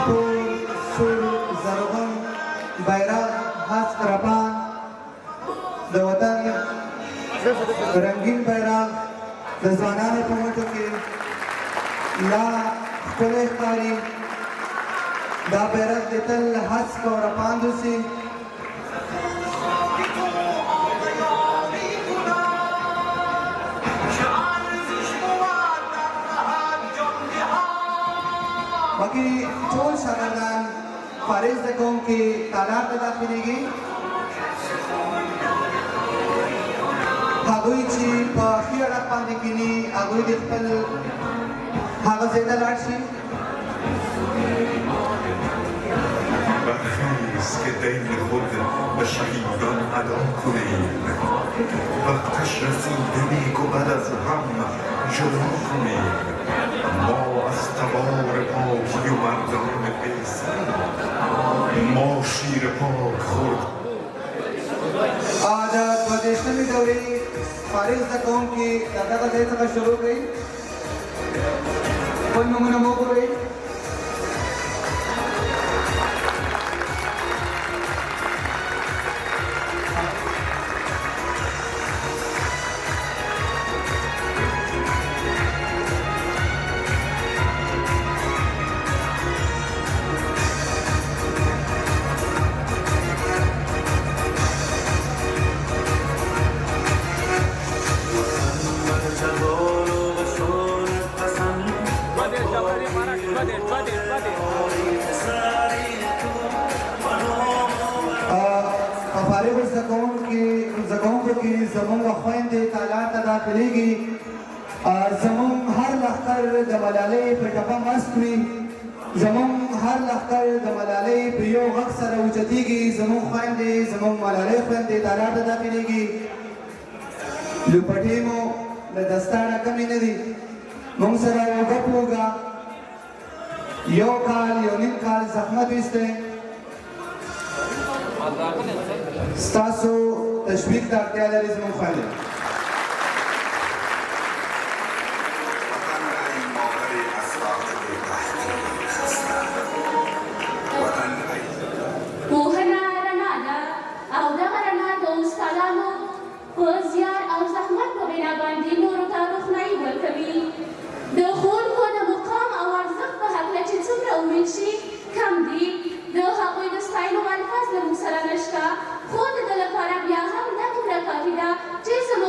تور سور زرغون بیرغ هسک رپان د وطن رنګین بیرغ د ځوانانو په مټو کې لا ښکلی ښکاري دا بیرغ د تل هسک او رپاند اوسي باقي ټول شاګردان فارغ زده کوونکي تالار ته داخلېږي هغوی چې په ښي اړخ باندې کښېني هغوی د خپل هغه ځای ته لاړ شي برخیز که دین خود به شهیدان ادا کنیم وقتش رسیده نیک و بد از هم جدا کنیم ما از تبار پاکی و مردان اسم ما شیر پاک خورد د دوه دېرشمې دورې فارغ زده کوونکي د دغه ځای څخه شروع کړئ خپل نومونه مو وګورئ فارغ زده کوونکو کې زموږ خویندې تالار ته داخلېږي زموږ هر لښکر د ملالۍ په ټپه مست وي زموږ هر لښکر د ملالۍ په یو غږ سره اوچتېږي زموږ خویندې زموږ ملالۍ خویندې تالار ته داخلېږي لوپټې مو له دستاره کمې نه دي موږ سره اوږه په اوږه یو کال یو نیم کال زحمت ویستی ستاسو تشویق ته اړتیا لري زموږ خویندې پوهنه رڼا ده او دغه رڼا د استادانو په زیار او زحمت په بنا باندې نورو ته روښنایي ورکوي د ښوونکو د مقام او ارزښت په هکله چې څومره وویل شي کم دي د هغوی د ستایلو الفاظ له موږ سره نشته خو د ده لپاره بیا هم دا دومره کافي ده چې زموږ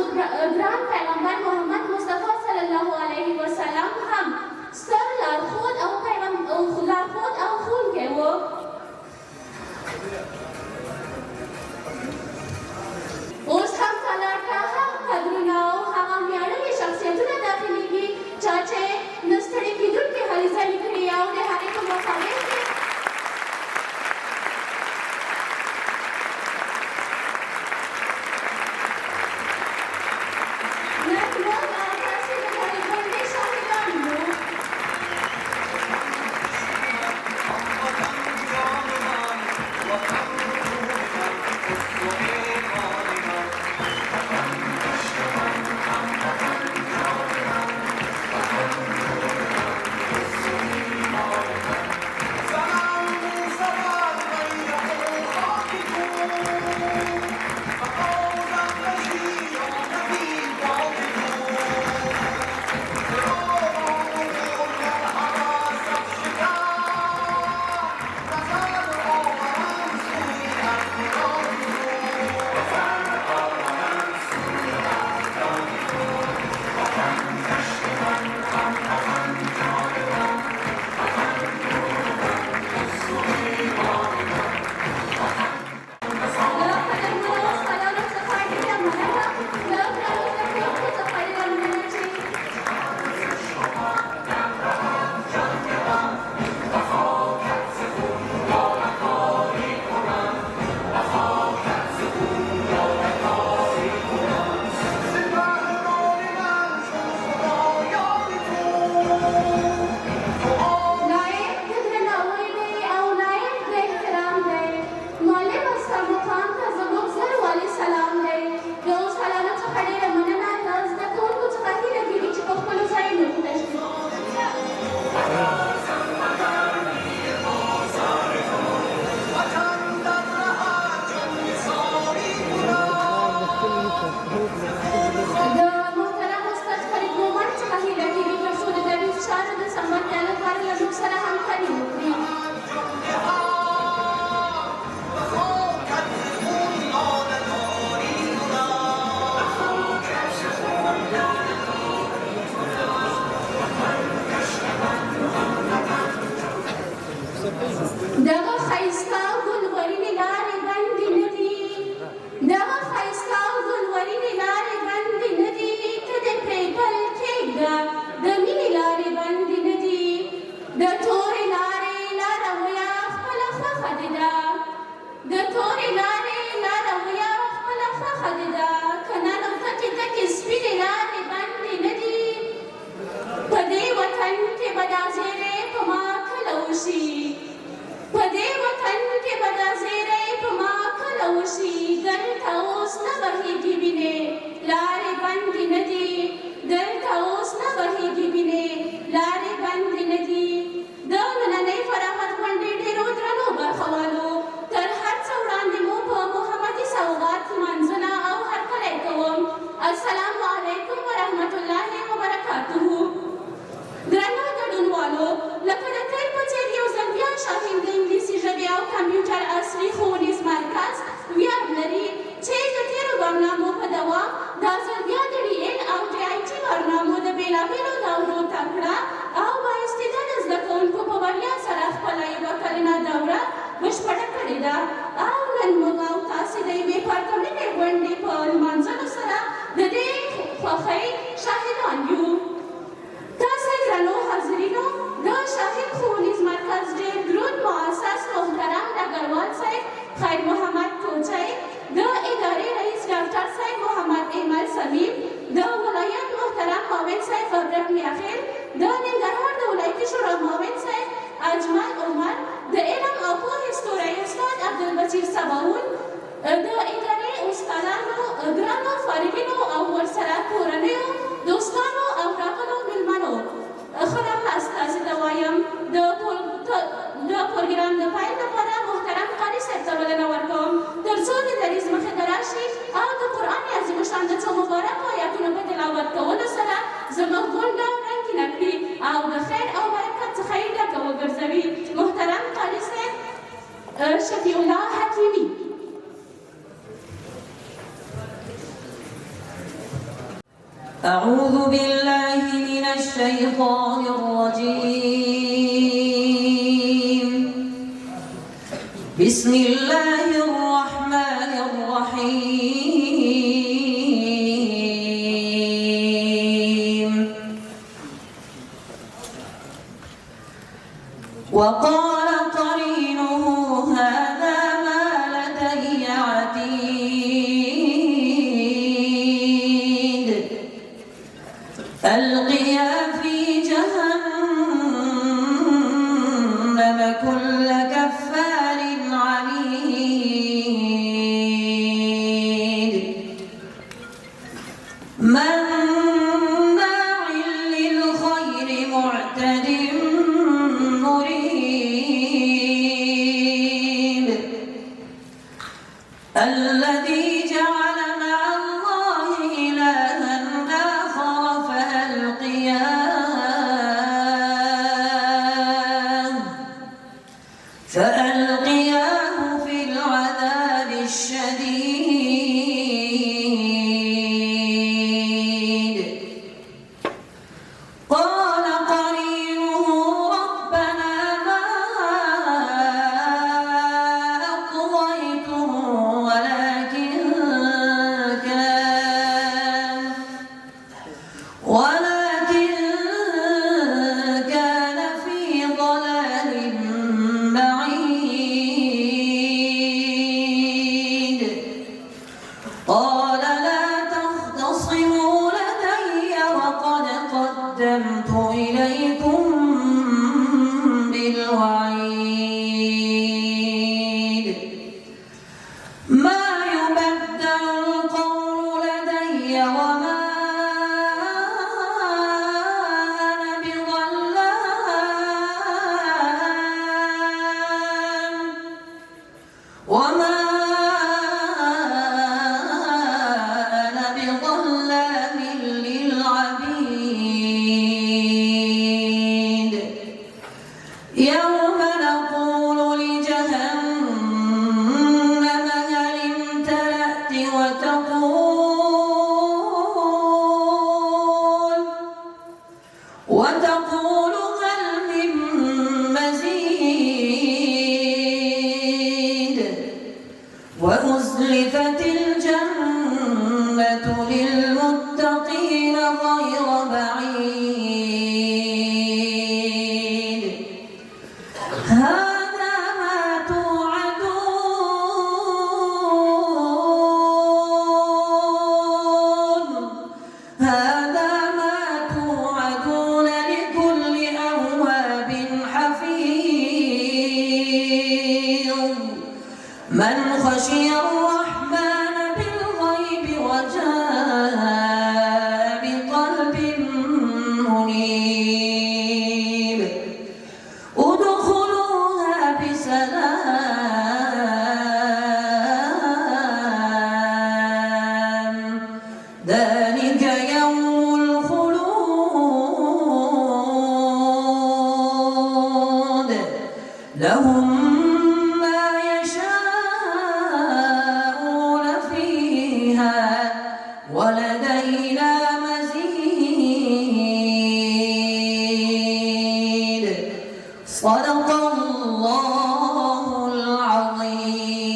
دغه ښایسته ګلورینې لارې بندې نه دي دغه ښایسته ګلورینې لارې بندې نه دي که دې پرې بل کښېږده د مینې لارې بندې نه دي د تورې لارې لاره ویه خپله خوښه دې ده د تورې لارې لاره ویه خپله خوښه دې ده که نه نو تکې تکې سپینې لارې بندې نه دي په دې وطن کې به دا زیری په ما کله وشي په دې وطن کې به دا زیری په ما کله وشي دلته اوس نه بهیږي وینې لارې بندې نه دي دلته اوس نه بهیږي وینې لارې بندې نه دي د نننۍ فراغت غونډې ډېرو درنو برخوالو تر هر څه وړاندې مو په محمدي سوغات لمانځنه او هرکلی کوم السلام علیکم ورحمت الله وبرکاته درنو ګډونوالو لکه د تیر په څېر یو ځل بیا شاهین د انګلیسي ژبې او کمپیوټر عصري ښوونیز مرکز ویاړ لري چې د تېرو برنامو په دوام دا ځل بیا د ډي ایل او ډي آی ټي برنامو د بېلابېلو دورو تکړه او بااستعداده زده کوونکو په بریا سره خپله یوه کلنه دوره بشپړه کړې ده او نن موږ او تاسې د یوې پرتمینې غونډې په لمانځلو سره د دې خوښۍ شاهدان یو تاسې درنو حاضرینو د شاهین ښوونیز مرکز ډېر دروند مؤسس محترم ډګروال صاحب خیر محمد کوچی د ادارې رئیس ډاکټر صاحب محمد ایمل سمیم د ولایت محترم معاون صاحب ابراهیم میاخیل د ننګرهار د ولایتي شورا معاون صاحب اجمل عمر د علم او پوهې ستوری استاد عبدالبصیر سباون د ادارې استادانو ګرانو فارغینو او ورسره کورنیو دوستانو او راغلو مېلمنو ښه راغلاست تاسې ته وایم د پروګرام د پیل لپاره محترم قاري صاحب ته بلنه ورکوم تر څو د دریځ مخې ته راشي او د قرآن عظیم الشان د څو مبارکو آیاتونو په تلاوت کولو سره زموږ غونډه رنګینه کړي او د خیر او برکت څخه یې ډکه وګرځوي محترم قاري صاحب شفیع الله حکیمي أعوذ بالله من الشيطان الرجيم بسم الله الرحمن الرحيم وقال قرينه هذا ما لدي عتيد ألقيا في جهنم كل كفار عنيد مناع للخير معتد مريب الذي جعل مع الله إلها آخر فألقياه في العذاب الشديد قال قرينه ربنا ما أطغيته ولكن كان في ضلال بعيد من خشي الرحمن بالغيب وجاء بقلب منيب ادخلوها بسلام ذلك يوم الخلود لهم ما يشاءون فيها ولدينا مزيد صدق الله العظيم.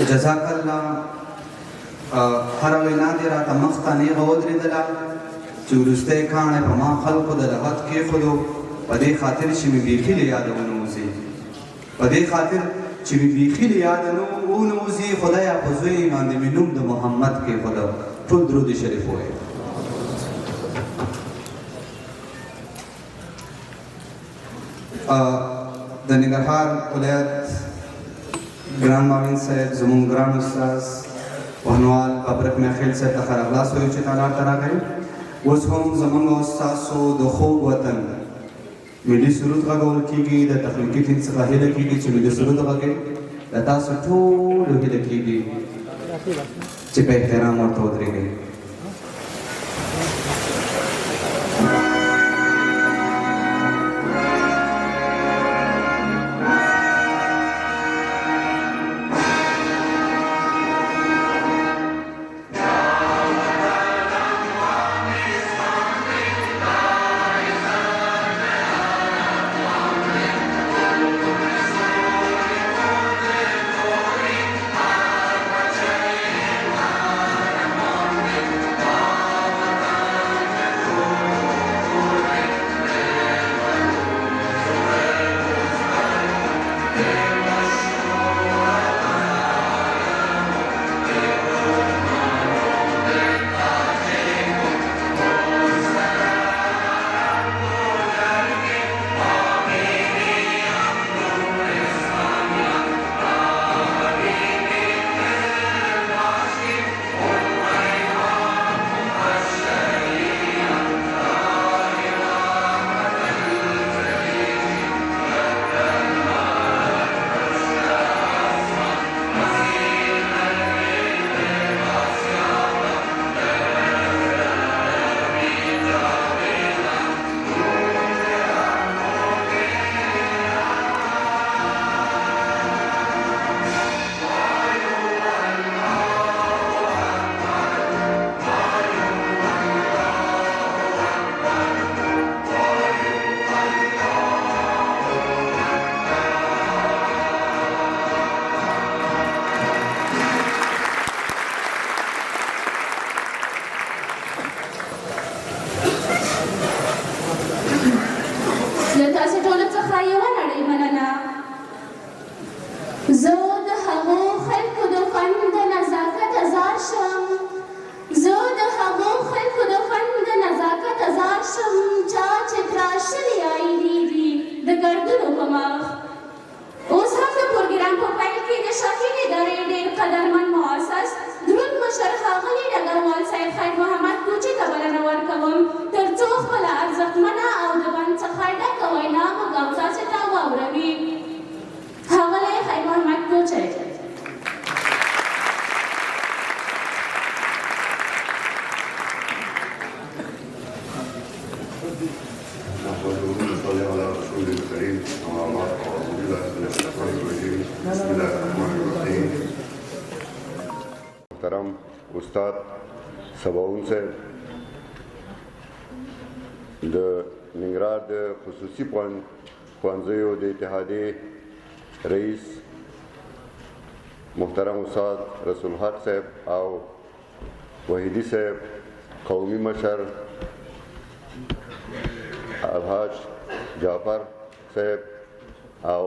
جزاک الله. هر وینا دې راته مخ ته نیغه ودرېدله چې وروستی کاڼی په ما خلکو د لغت کېښودو په دې خاطر چې مې بیخي له یاده ونوځي، په دې خاطر چې مې بیخي له یاده ونوځي. خدایه په زوی باندې مې نوم د محمد کېښوده. ټول درود شریف ووایه. د ننګرهار ولایت ګران معاون صاحب، زموږ ګران استاذ پهنوال ببرک میاخیل صاحب ته ښه راغلاست وایو چې تعالی ته راغی. اوس هم زموږ او ستاسو د خوږ وطن ملي سرود غږول کېږي. د تخنیکي ټیم څخه هیله کېږي چې ملي سرود غږوي. د تاسو ټولو هیله کېږي چې په احترام ورته ودرېږئ. محترم استاد سباون صاحب، د ننګرهار د خصوصي ښوونځیو د اتحادیې رئیس محترم استاد رسول حق صاحب او وحیدی صاحب، قومي مشر الحاج جعفر صاحب او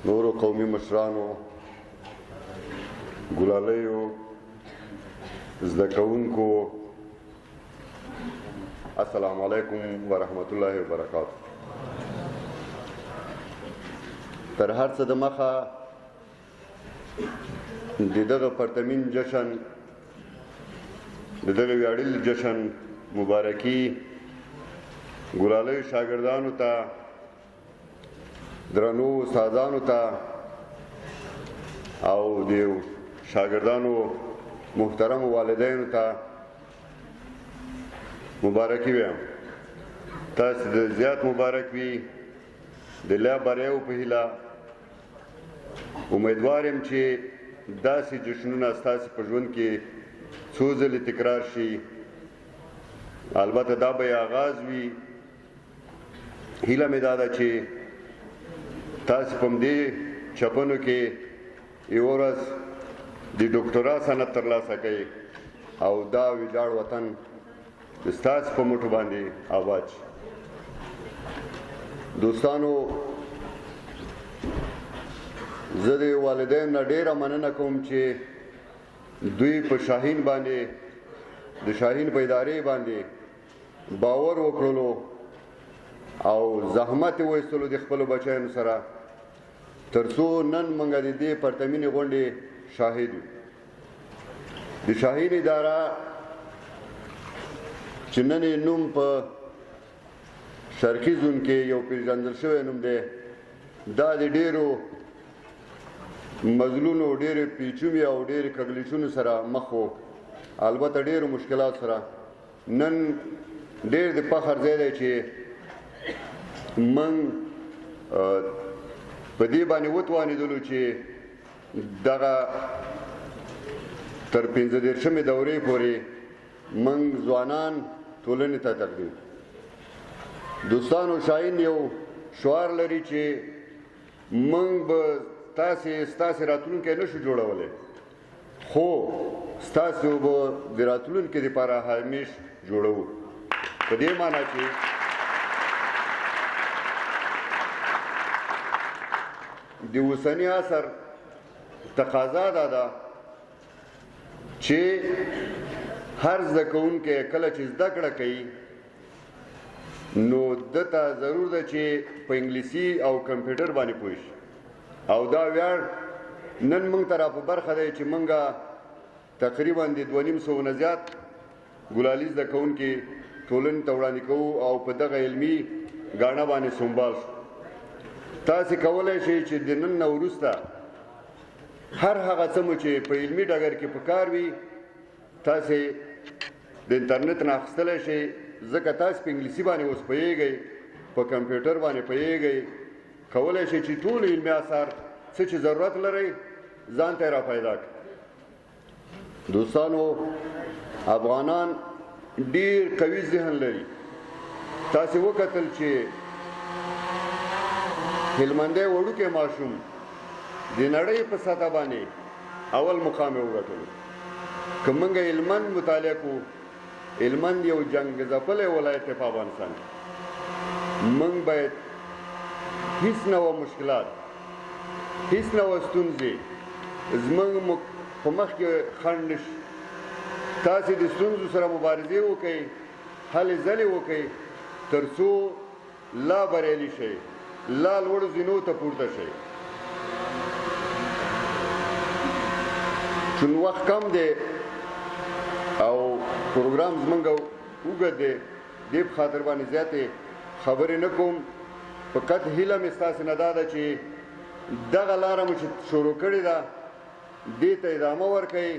نورو قومي مشرانو، ګلالیو، زده کوونکو السلام علیکم ورحمت الله وبرکاته. تر هر څه د مخه د دغه پرتمین جشن د دغه ویاړلي جشن مبارکي ګلالیو شاګردانو ته، درنو استادانو ته او د شاګردانو محترم والدینو ته مبارکي وایم. تاسو د زیات مبارک وي د لا بریاو په هیله. امیدوار یم چې داسې جشنونه ستاسو په ژوند کې څو ځلې تکرار شي. البته دا به آغاز وي. هیله مې دا ده چې تاسو په دې چپنو کې یو ورځ د ډاکټرا سند ترلاسه کړئ او دا ویجاړ وطن ستاسو په موټو باندې آباد شي. دوستانو، زه د والدین نه ډیره مننه کوم چې دوی په شاهین باندې د شاهین په ادارې باندې باور وکړلو او زحمت وایستلو د خپلو بچیانو سره، ترڅو نن موږ د دې پرتمینې غونډې شاهد یو. د شاهین اداره چې نن یې نوم په شرقي زون کې یو پیژندل شوی نوم دی، دا د ډیرو مزلونو، ډیرې پیچومې او ډیرې کږلېچونو سره مخ و، البته ډیرو مشکلات سره. نن ډیر د فخر ځای دی چې موږ په دې باندې وتوانېدلو چې دغه تر 15 دورې پورې موږ ځوانان ټولنې ته تقدیم. دوستانو، شاهین یو شعار لري چې موږ به ستاسې راتلونکی نشو جوړولی، خو ستاسو به د راتلونکي دپاره همیش جوړوو. په دې معنی چې د اوسني عصر تقاضا دا ده چې هر زده کوونکی کله چې زده کړه کوي نو دته ضرور ده چې په انګلیسي او کمپیوټر باندې پوه شي. او دا ویاړ نن موږ ته را په برخه دی چې موږ تقریبا د 250 نه زیات ګلالي زده کوونکي ټولنې ته وړاندې کوو او په دغه علمي ګاڼه باندې سنبال شو. تاسې کولی شئ چې د نن نه وروسته هر هغه څه مو چې په علمي ډګر کې پکار وي تاسې د انټرنیټ نه اخیستلی شئ، ځکه تاسې په انګلیسي باندې اوس پوهیږئ، په کمپیوټر باندې پوهیږئ، کولی شئ چې ټول علمي اثار څه چې ضرورت لرئ ځان ته یې را پیدا کړئ. دوستانو، افغانان ډیر قوي ذهن لري. تاسې وکتل چې هلمندی وړوکی ماشوم د نړۍ په سطح باندې اول مقام یې وګټلو. که موږ هلمند مطالعه کړو، هلمند یو جنګ ځپلی ولایت دی په افغانستان کې. موږ باید هیڅ نه وه مشکلات، هیڅ نه وه ستونزې زموږ په مخ کې خنډ نه شي. تاسې د ستونزو سره مبارزې وکئ، هلې ځلې وکئ، تر څو لا بریالي شئ، لا لوړو زینو ته پورته شئ. چون وخت کم دی او پروګرام زموږ اوږد دی، دې په خاطر باندې زیاتې خبرې نه کوم. فقط هیله مې ستاسې نه دا ده چې دغه لاره مو چې شروع کړې ده دې ته ادامه ورکئ.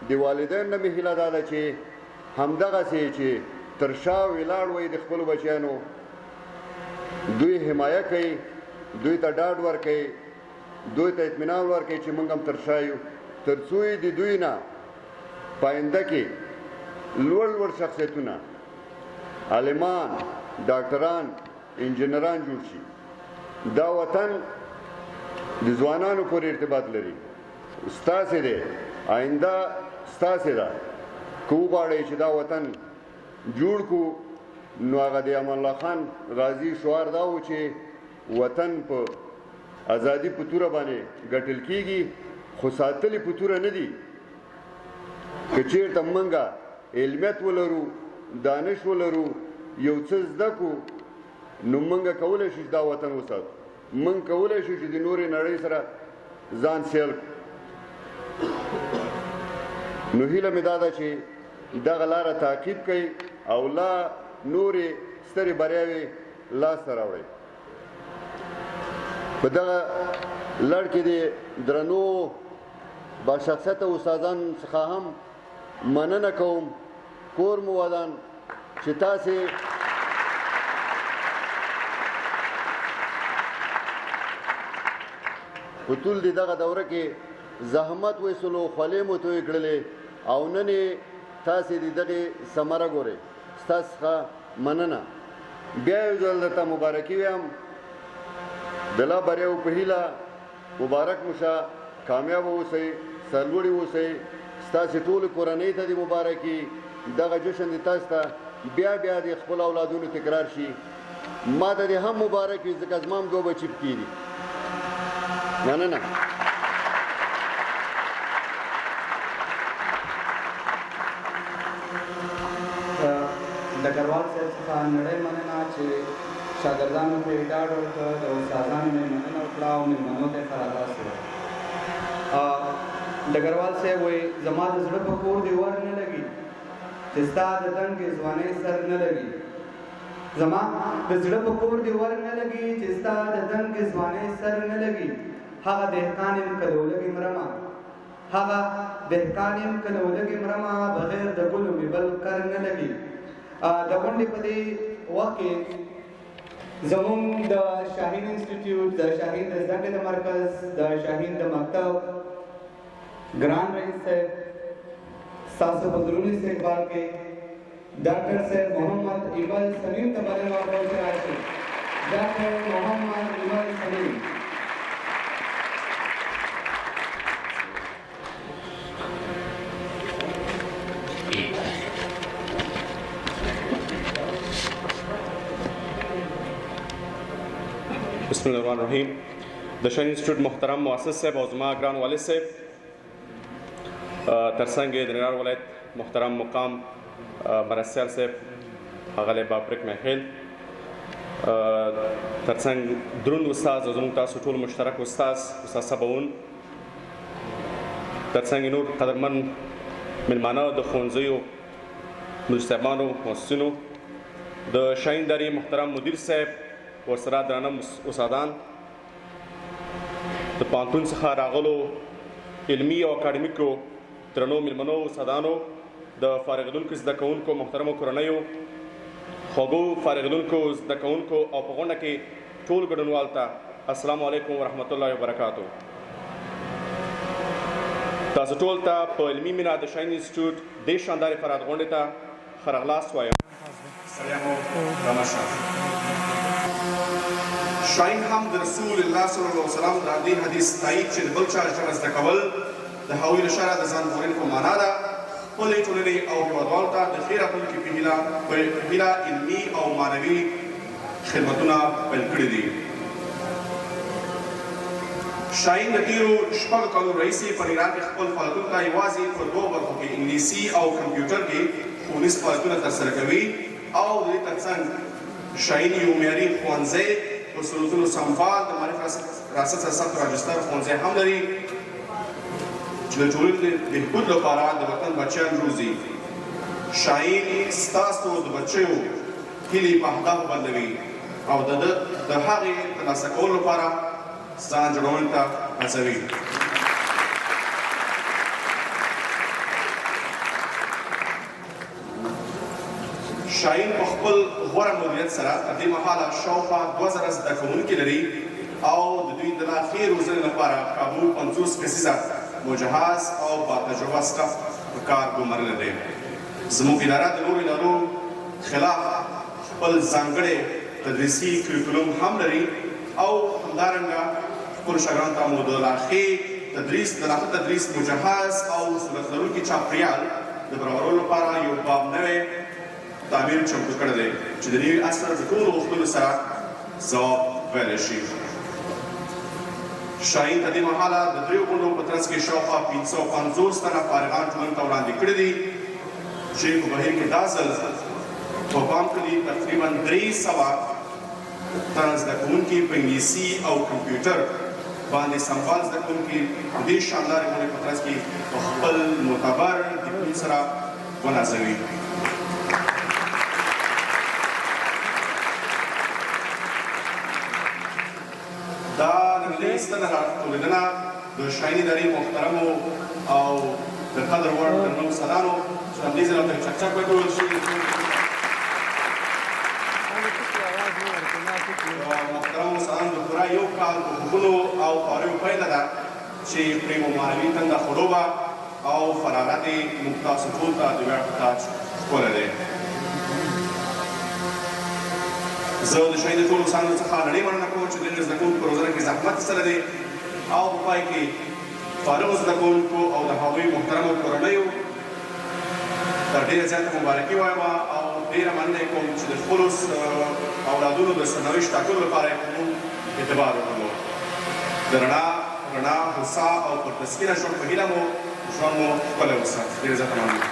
د والدین نه مې هیله دا ده چې همدغسې چې تر شا ولاړ وئ د خپلو بچیانو، دوی حمایه کوي، دوی ته ډاډ ورکوي، دوی ته اطمینان ورکوي چې موږ هم تر شا یو، تر څو یې د دوی نه په آینده کې لوړ لوړ شخصیتونه، عالمان، ډاکټران، انجینران جوړ شي. دا وطن د ځوانانو پورې ارتباط لري، ستاسې دی، آینده ستاسې ده. که وغواړئ چې دا وطن جوړ کړو نو هغه د امان الله خان غازي شعار دا و چې وطن په ازادي په توره باندې ګټل کېږي، خو ساتلې په توره نه دي. که چېرته موږ علمیت ولرو، دانش ولرو یو څه زده کو نو موږ کولی شو چې دا وطن وساتو موږ کولی شو چې د نورې نړۍ سره ځان سیل کړو نو هیله مې دا ده چې دغه لاره تعقیب کوي او لا نورې سترې بریاوې لاسته راوړي په دغه لړ کې د درنو باشخصیته استادان څخه هم مننه کوم کور مو ودان چې تاسې په ټول دغه دوره کې زحمت ویسلو خولې مو توی کړلې او نن تاسې د دغې ثمره ګورئ ستاسو څخه مننه بیا یو ځل درته مبارکي وایم د لا بریاو په هیله مبارک مو شه کامیاب اوسئ سرلوړي اوسئ ستاسې ټولو کورنۍ ته د مبارکي دغه جشن د تاسو ته بیا بیا د خپل اولادونو تکرار شي ما ته دې هم مبارک وي ځکه زما هم 2 بچي پکې دي مننه ډګروال صاحب څخه نړۍ مننه چې شاګردانو ته یې ډاډ ورکړ د استادانو مې مننه وکړه او مېلمنو ته یې ښه راغلاست وویل ډګروال صاحب وایي زما د زړه په کور دې ور نه لګي چې ستا د دنګې ځوانۍ سر نه لګي زما د زړه په کور دې ور نه لګي چې ستا د دنګې ځوانۍ سر نه لګي هغه دهقان یم که د ولږې مرمه هغه دهقان یم که د ولږې مرمه بغیر د ګلو مې بل کر نه لګي د غونډې په دې وخت کې زموږ د شاهین انسټیټیوټ د شاهین د زده کړې د مرکز د شاهین د مکتب ګران رئیس صاحب ستاسو په دروني استقبال کې ډاکټر صاحب محمد ایمل سلیم ته بلنه ورکول شوې ده ډاکټر محمد ایمل سلیم بسم الله الرحمن الرحیم د شاهین انسټیټیوټ محترم مؤسس صاحب او زما ګران والد صاحب ترڅنګ د ننګرهار ولایت محترم مقام مرستیال صاحب ښاغلی بابرک محیل ترڅنګ دروند استاد او زموږ تاسو ټول مشترک استاد سباون ترڅنګ نور قدرمن مېلمانه د ښوونځیو مدیر صاحبانو مؤسسینو د شاهین داري محترم مدیر صاحب ورسره درانه استادان د پوهنتون څخه راغلو علمي او اکاډمیکو درنو مېلمنو استادانو د فارغېدونکو زده کوونکو محترمو کورنیو خوږو فارغېدونکو زده کوونکو او په غونډه کې ټول ګډونوالو ته السلام علیکم ورحمت الله وبرکاتو تاسو ټول ته په علمي مینه د شاهین انسټیټیوټ دې شاندارې فراد غونډې ته ښه راغلاست وایم شاهین هم د رسول الله صلی الله علیه وسلم د دې حدیث تایید چې بل چا ژبه زده کول د هغوی له شره د ځان ژغورنې په معنا ده خپلې ټولنې او هېوادوالو ته د ښې راتلونکي په هیله علمي او معنوي خدمتونه پیل کړي دي شاهین د تېرو 6 کالو راهیسې په ایران کې خپل فعالیتونو ته یوازې په 2 برخو کې انګلیسي او کمپیوټر کې ښوونیز فعالیتونه ترسره کوي او د دې ترڅنګ شاهین یو معیاري ښوونځی په سرودونو سمفال د معرف ریاست سره ثبت راجستر ښوونځی هم لري چې د ټولنې د بهبود لپاره د وطن بچیان روزي شاهین ستاسو د بچیو هیلې په اهدافو بدلوي او د هغې ترلاسه کولو لپاره ځان جوړونې ته هڅوي شاهین په خپل غوره مدیریت سره تر دې مهاله شاوخوا 2000 زده کوونکي لري او د دوی د لا ښې روزنې لپاره کابو 50 کسیزه مجهز او با تجربه سټاف په کار ګمارلی دی زموږ اداره د نورو ادارو خلاف خپل ځانګړی تدریسي کریکولم هم لري او همدارنګه خپلو شاګردانو ته مو د لا ښې تدریس مجهز او سهولت لرونکي چاپېریال د برابرولو لپاره یو باب نوی تعمیر چمتو کړی دی چې د نوي عصر د ټولو غوښتنو سره ځواب ویلی شي شاهین تر دې مهاله د 3 غونډو په ترڅ کې شاوخوا 550 تنه فارغان ټولنې ته وړاندې کړي دي چې په بهیر کې دا ځل په پام کې دي تقریبا 300 تنه زده کوونکي په انګلیسي او کمپیوټر باندې سمبال زده کوونکي په دې شاندارې غونډې په ترڅ کې په خپل معتبر ډیپلوم سره ونازوي. دا نننۍ ستنه راټولېدنه د شاهین ادارې محترمو او د قدر وړ درنو استادانو چې همدې ځای ورته چکچک وکړل شي محترمو استادانو د پوره یو کال په خوبونو او خواریو پیله ده چې پرې مو معنوي تنده خړوبه او فراغت یې موږ تاسو ټول ته د ویاړ په تاج ښکلی دی. زه د شاهین د ټولو استادانو څخه نړۍ مننه کوم چې د زده کوونکو په روزنه کې زحمت ایستلی دی او په پای کې فارغو زده کوونکو او د هغوی محترمو کورنیو ته ډېره زیاته مبارکي وایم او ډېره مننه یې کوم چې د خپلو اولادونو د سرنوشت ټاکلو لپاره یې په موږ اعتبار وکړو. د رڼا هوسا او پر تسکینه ژوند په هیله مو ژوند مو ښکلی وساتي. ډېره زیاته مننه.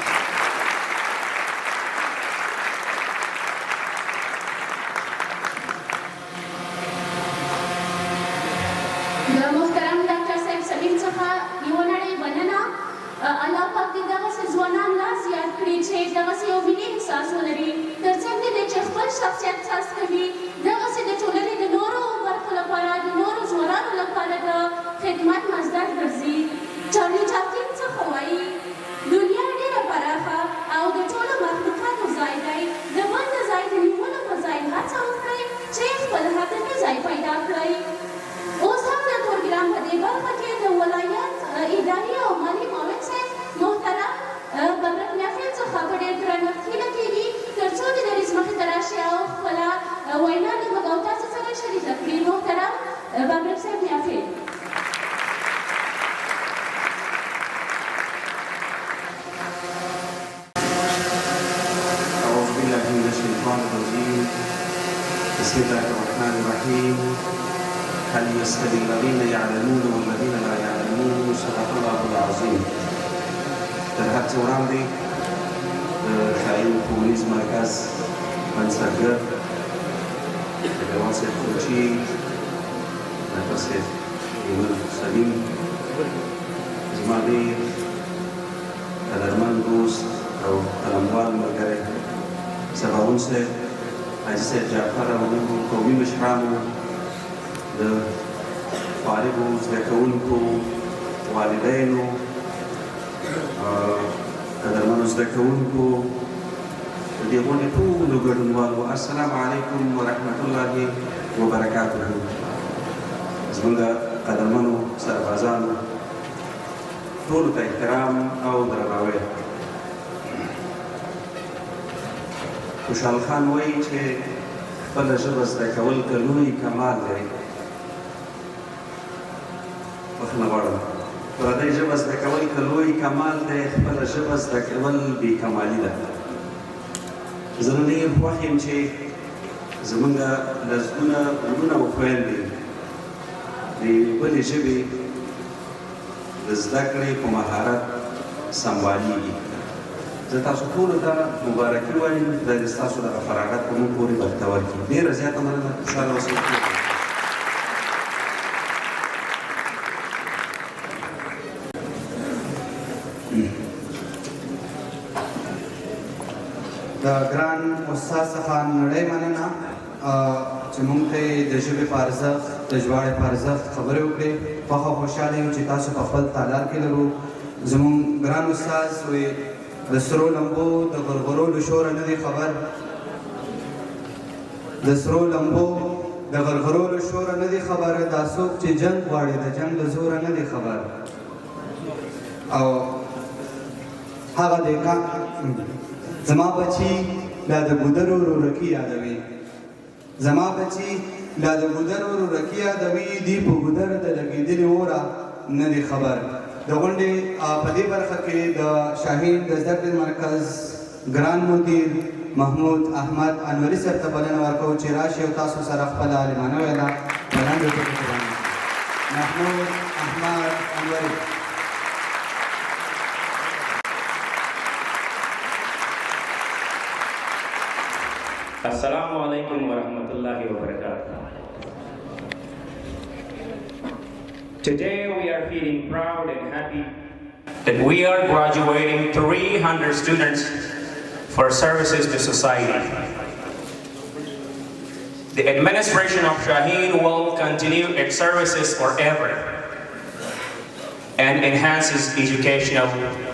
الله پاک دې دغسې ځوانان لا زیات کړي چې دغسې یو ملي احساس ولري تر څنګ د دې چې خپل شخصیت ساز کوي دغسې د ټولنې د نورو برخو لپاره د نورو ځوانانو لپاره د خدمت مصدر ګرځي. چارلي چاپلین څخه وایي دنیا ډېره پراخه او د ټولو مخلوقاتو ځای دی د بل د ځای د نیولو په ځای هڅه وکړئ چې خپل حقیقي ځای پیدا کړئ. اوس هم د پروګرام په دې برخه کې د ولایت اداري او مالي معاون صاحب محترم ببرک میافیل څخه په ډېر درنښت هیله کېږي تر څو د دریځ مخې ته راشي او خپله وینا له موږ او تاسو سره شریکه کړي. محترم ببرک صاحب میافیل. أعوذ بالله من الشيطان الرجيم بسم الله الرحمن الرحيم هل يستوي الذين يعلمون والذين لا يعلمون صدق الله العظيم. تر هر څه وړاندې د شاهین ښوونیز مرکز بنسټګر ډګروال صاحب کوچي ډاکټر صاحب ایمل سلیم زما ډېر قدرمن دوست او قلموال ملګری سباوون صاحب حاجي صاحب جعفر او نورو قومي مشرانو د فارغو زده کوونکو والدینو قدرمنو زده کوونکو د دې غونډې ټولو ګډونوالو السلام علیکم ورحمت الله وبرکاته. زموږ قدرمنو سربازانو ټولو ته احترام او درناوی. خوشحال خان وایي چې خپله ژبه زده کول که لوی کمال دی بخښنه غواړم پردۍ ژبه زده کول که لوی کمال دی خپله ژبه زده کول بې کمالي ده. زه نن ډېر خوښ یم چې زموږ لسګونه وروڼه او خویندې د یوې بلې ژبې د زده کړې په مهارت سمبالیږي. زه تاسو ټولو ته مبارکي وایم خدای دې ستاسو دغه فراغت په موږ پورې بختور کړي. ډېره زیاته مننه. خوشحاله اوسئ. د ګران استاد څخه نړۍ مننه چې موږ ته یې د ژبې په ارزښت د ژباړې په ارزښت خبرې وکړې. خوښ او خوشحاله یم چې تاسو په خپل تالار کې لرو. زموږ ګران استاد وایي د سرو لمبو د غرغرو له شوره نه دی خبر د سرو لمبو د غرغرو له شوره نه دی خبر دا څوک چې جنګ غواړي د جنګ له زوره نه دی خبر او هغه دی زما بچی لا د ګودرو رورکي یادوي زما بچی لا د ګودرو رورکي یادوي دی په ګودر د لګېدلې اوره نه دی خبر. د غونډې په دې برخه کې د شاهین د زده کړې مرکز ګران مدیر محمود احمد انوري صاحب ته بلنه ورکوو چې راشي او تاسو سره خپله عالمانه وینا بلنډ وکړي. محمود احمد انوري. Assalamu alaikum wa rahmatullahi wa barakatuh. Today we are feeling proud and happy that we are graduating 300 students for services to society. The administration of Shaheen will continue its services forever and enhance its educational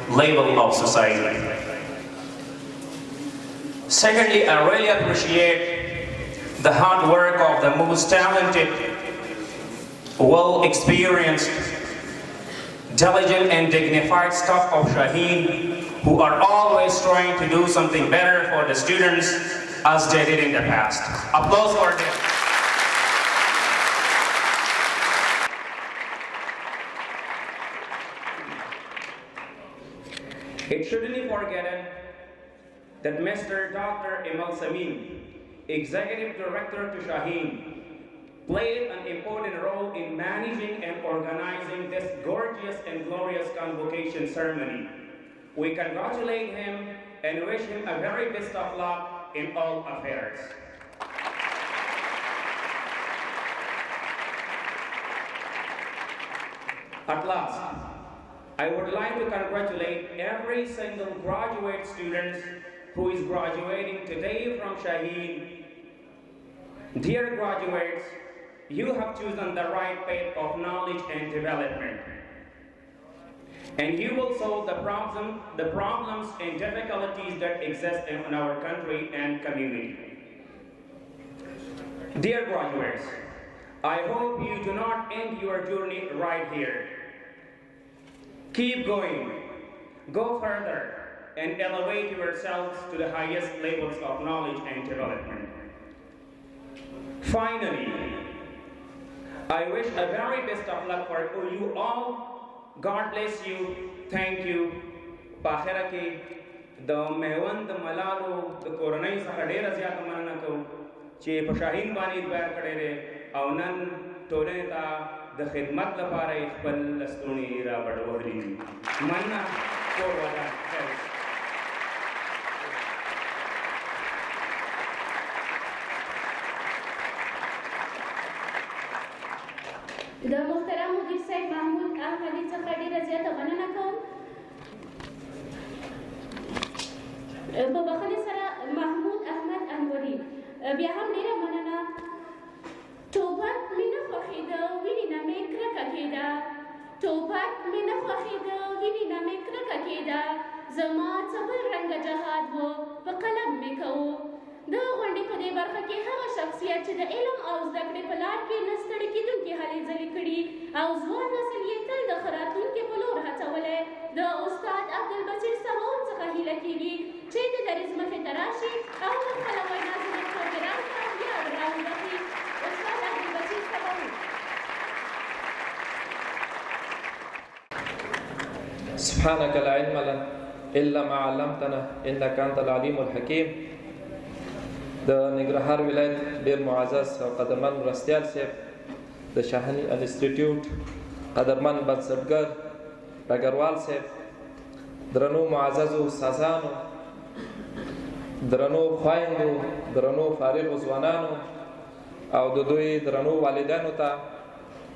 level of society. Secondly, I really appreciate the hard work of the most talented, well-experienced, diligent and dignified staff of Shaheen, who are always trying to do something better for the students as they did in the past. Applause for them. It shouldn't be forgotten that Mr. Dr. Imal Samin, Executive Director to Shaheen, played an important role in managing and organizing this gorgeous and glorious convocation ceremony. We congratulate him and wish him a very best of luck in all affairs. At last, I would like to congratulate every single graduate student who is graduating today from Shaheen. Dear graduates, you have chosen the right path of knowledge and development. And you will solve the problems and difficulties that exist in our country and community. Dear graduates, I hope you do not end your journey right here. Keep going, go further, and elevate yourselves to the highest levels of knowledge and development. Finally, I wish a very best of luck for you all. God bless you. Thank you. Pakhira ke the mehwan the malalo the coronai څخه ډیره زیاته مننه کوم چې په شاهین باندې بیر کړی دی او نن ټولنې ته د خدمت لپاره یې خپل لستوڼي را بډوهلي دي. مننه کور والا خیر. د محترم مدیر صاحب محمود احمدي څخه ډېره زیاته مننه کوم. په بخښنې سره محمود احمد انوري بیا هم ډېره مننه. ټوپک مې نه خوښېده وینې نه مې کرکه کېده. ټوپک مې نه خوښېده وینې نه مې کرکه کېده. زما څه بل رنګه جهاد و په قلم مې کوو. د غونډې په دې برخه کې هغه شخصیت چې د علم او زده کړې په لار کې نه ستړي کېدونکي هلې ځلې کړي او ځوان نسل یې تل د ښه راتلونکي په لور هڅولی، د استاد عبدالبصیر سباوون څخه هیله کېږي چې د دریځ مخې ته راشي او د خپله وینا زموږ پروګرام ته ویاړ راوبخي. استاد عبدالبصیر سباوون. سبحانك لا علم لنا إلا ما علمتنا إنك أنت العليم الحكيم. د ننګرهار ولایت ډېر معزز او قدرمن مرستیال صاحب، د شاهین انسټیټیوټ قدرمن بنسټګر ډګروال صاحب، درنو معززو استادانو، درنو خویندو، درنو فارغو ځوانانو او د دوی درنو والدینو ته،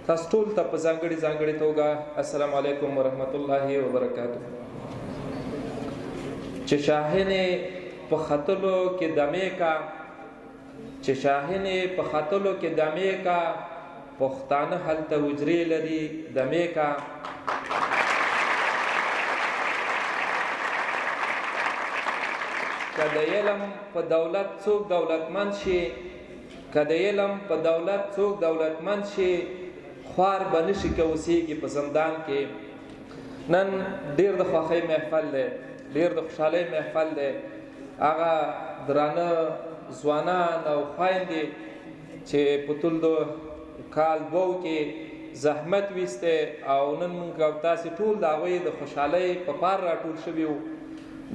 تاسو ټول ته په ځانګړې توګه السلام علیکم ورحمت الله وبرکاتو. چې شاهین په خطلو کې دمې کا، چې شاهین په خطلو کې دمې کا، پښتانه هلته وجرې لري دمې کا. که د علم په دولت څوک دولتمند شي، که د علم په دولت څوک دولتمند شي، خوار به نشي که اوسېږي په زندان کې. نن ډېر د خوښۍ محفل دی، ډېر د خوشحالۍ محفل دی. هغه درانه ځوانان او خویندې چې په ټول د کال دوو کې زحمت ویستی او نن موږ او تاسې ټول د هغوی د خوشحالۍ په پار راټول شوي وو.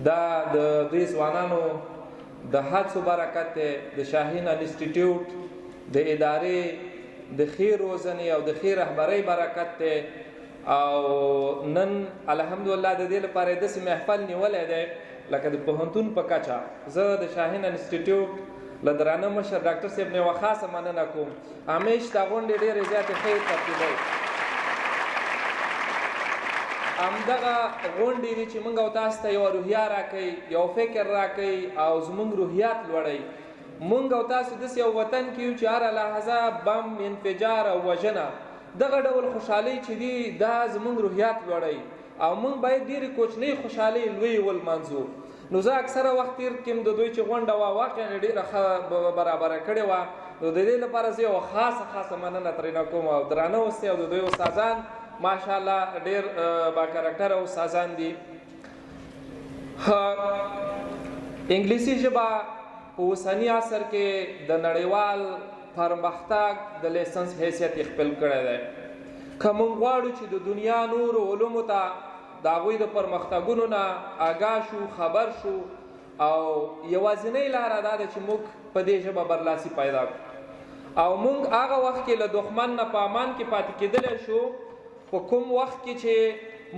دا د دوی ځوانانو د هڅو برکت دی، د شاهین انسټیټیوټ د ادارې د ښې روزنې او د ښې رهبرۍ برکت دی. او نن الحمدلله د دې لپاره داسې محفل نیولی دی لکه د پوهنتون په کچه. زه د شاهین انسټیټیوټ له درانه مشر ډاکټر صاحب نه یوه خاصه مننه کوم. همیش دا غونډې ډېرې زیاتې ښې ترتیبوي. همدغه غونډې دي چې موږ او تاسو ته یوه روحیه راکوي، یو فکر راکوي او زموږ روحیات لوړوي. موږ او تاسو داسې یو وطن کې یو چې هره لحظه بم، انفجار او وژنه، دغه ډول خوشحالۍ چې دي دا زموږ روحیات لوړوي او موږ باید ډېرې کوچنۍ خوشحالۍ لویې ولمانځو. نو زه اکثره وخت تېر کړم د دوی چې غونډه وه واقعا ډېره ښه برابره کړې وه. نو د دې لپاره زه یوه خاصه مننه ترېنه کوم او درانه اوسئ او د دوی استادان ماشاءالله ډېر با کرکټره استادان دي. انګلیسي ژبه په اوسني عصر کې د نړیوال پرمختګ د لیسنس حیثیت خپل کړی دی. که موږ غواړو چې د دنیا نورو علومو ته د هغوی د پرمختګونو نه آګاه شو، خبر شو، او یوازینۍ لاره دا ده چې موږ په دې ژبه برلاسي پیدا کړو او موږ هغه وخت کې له دښمن نه په امان کې پاتې کېدلی شو په کوم وخت کې چې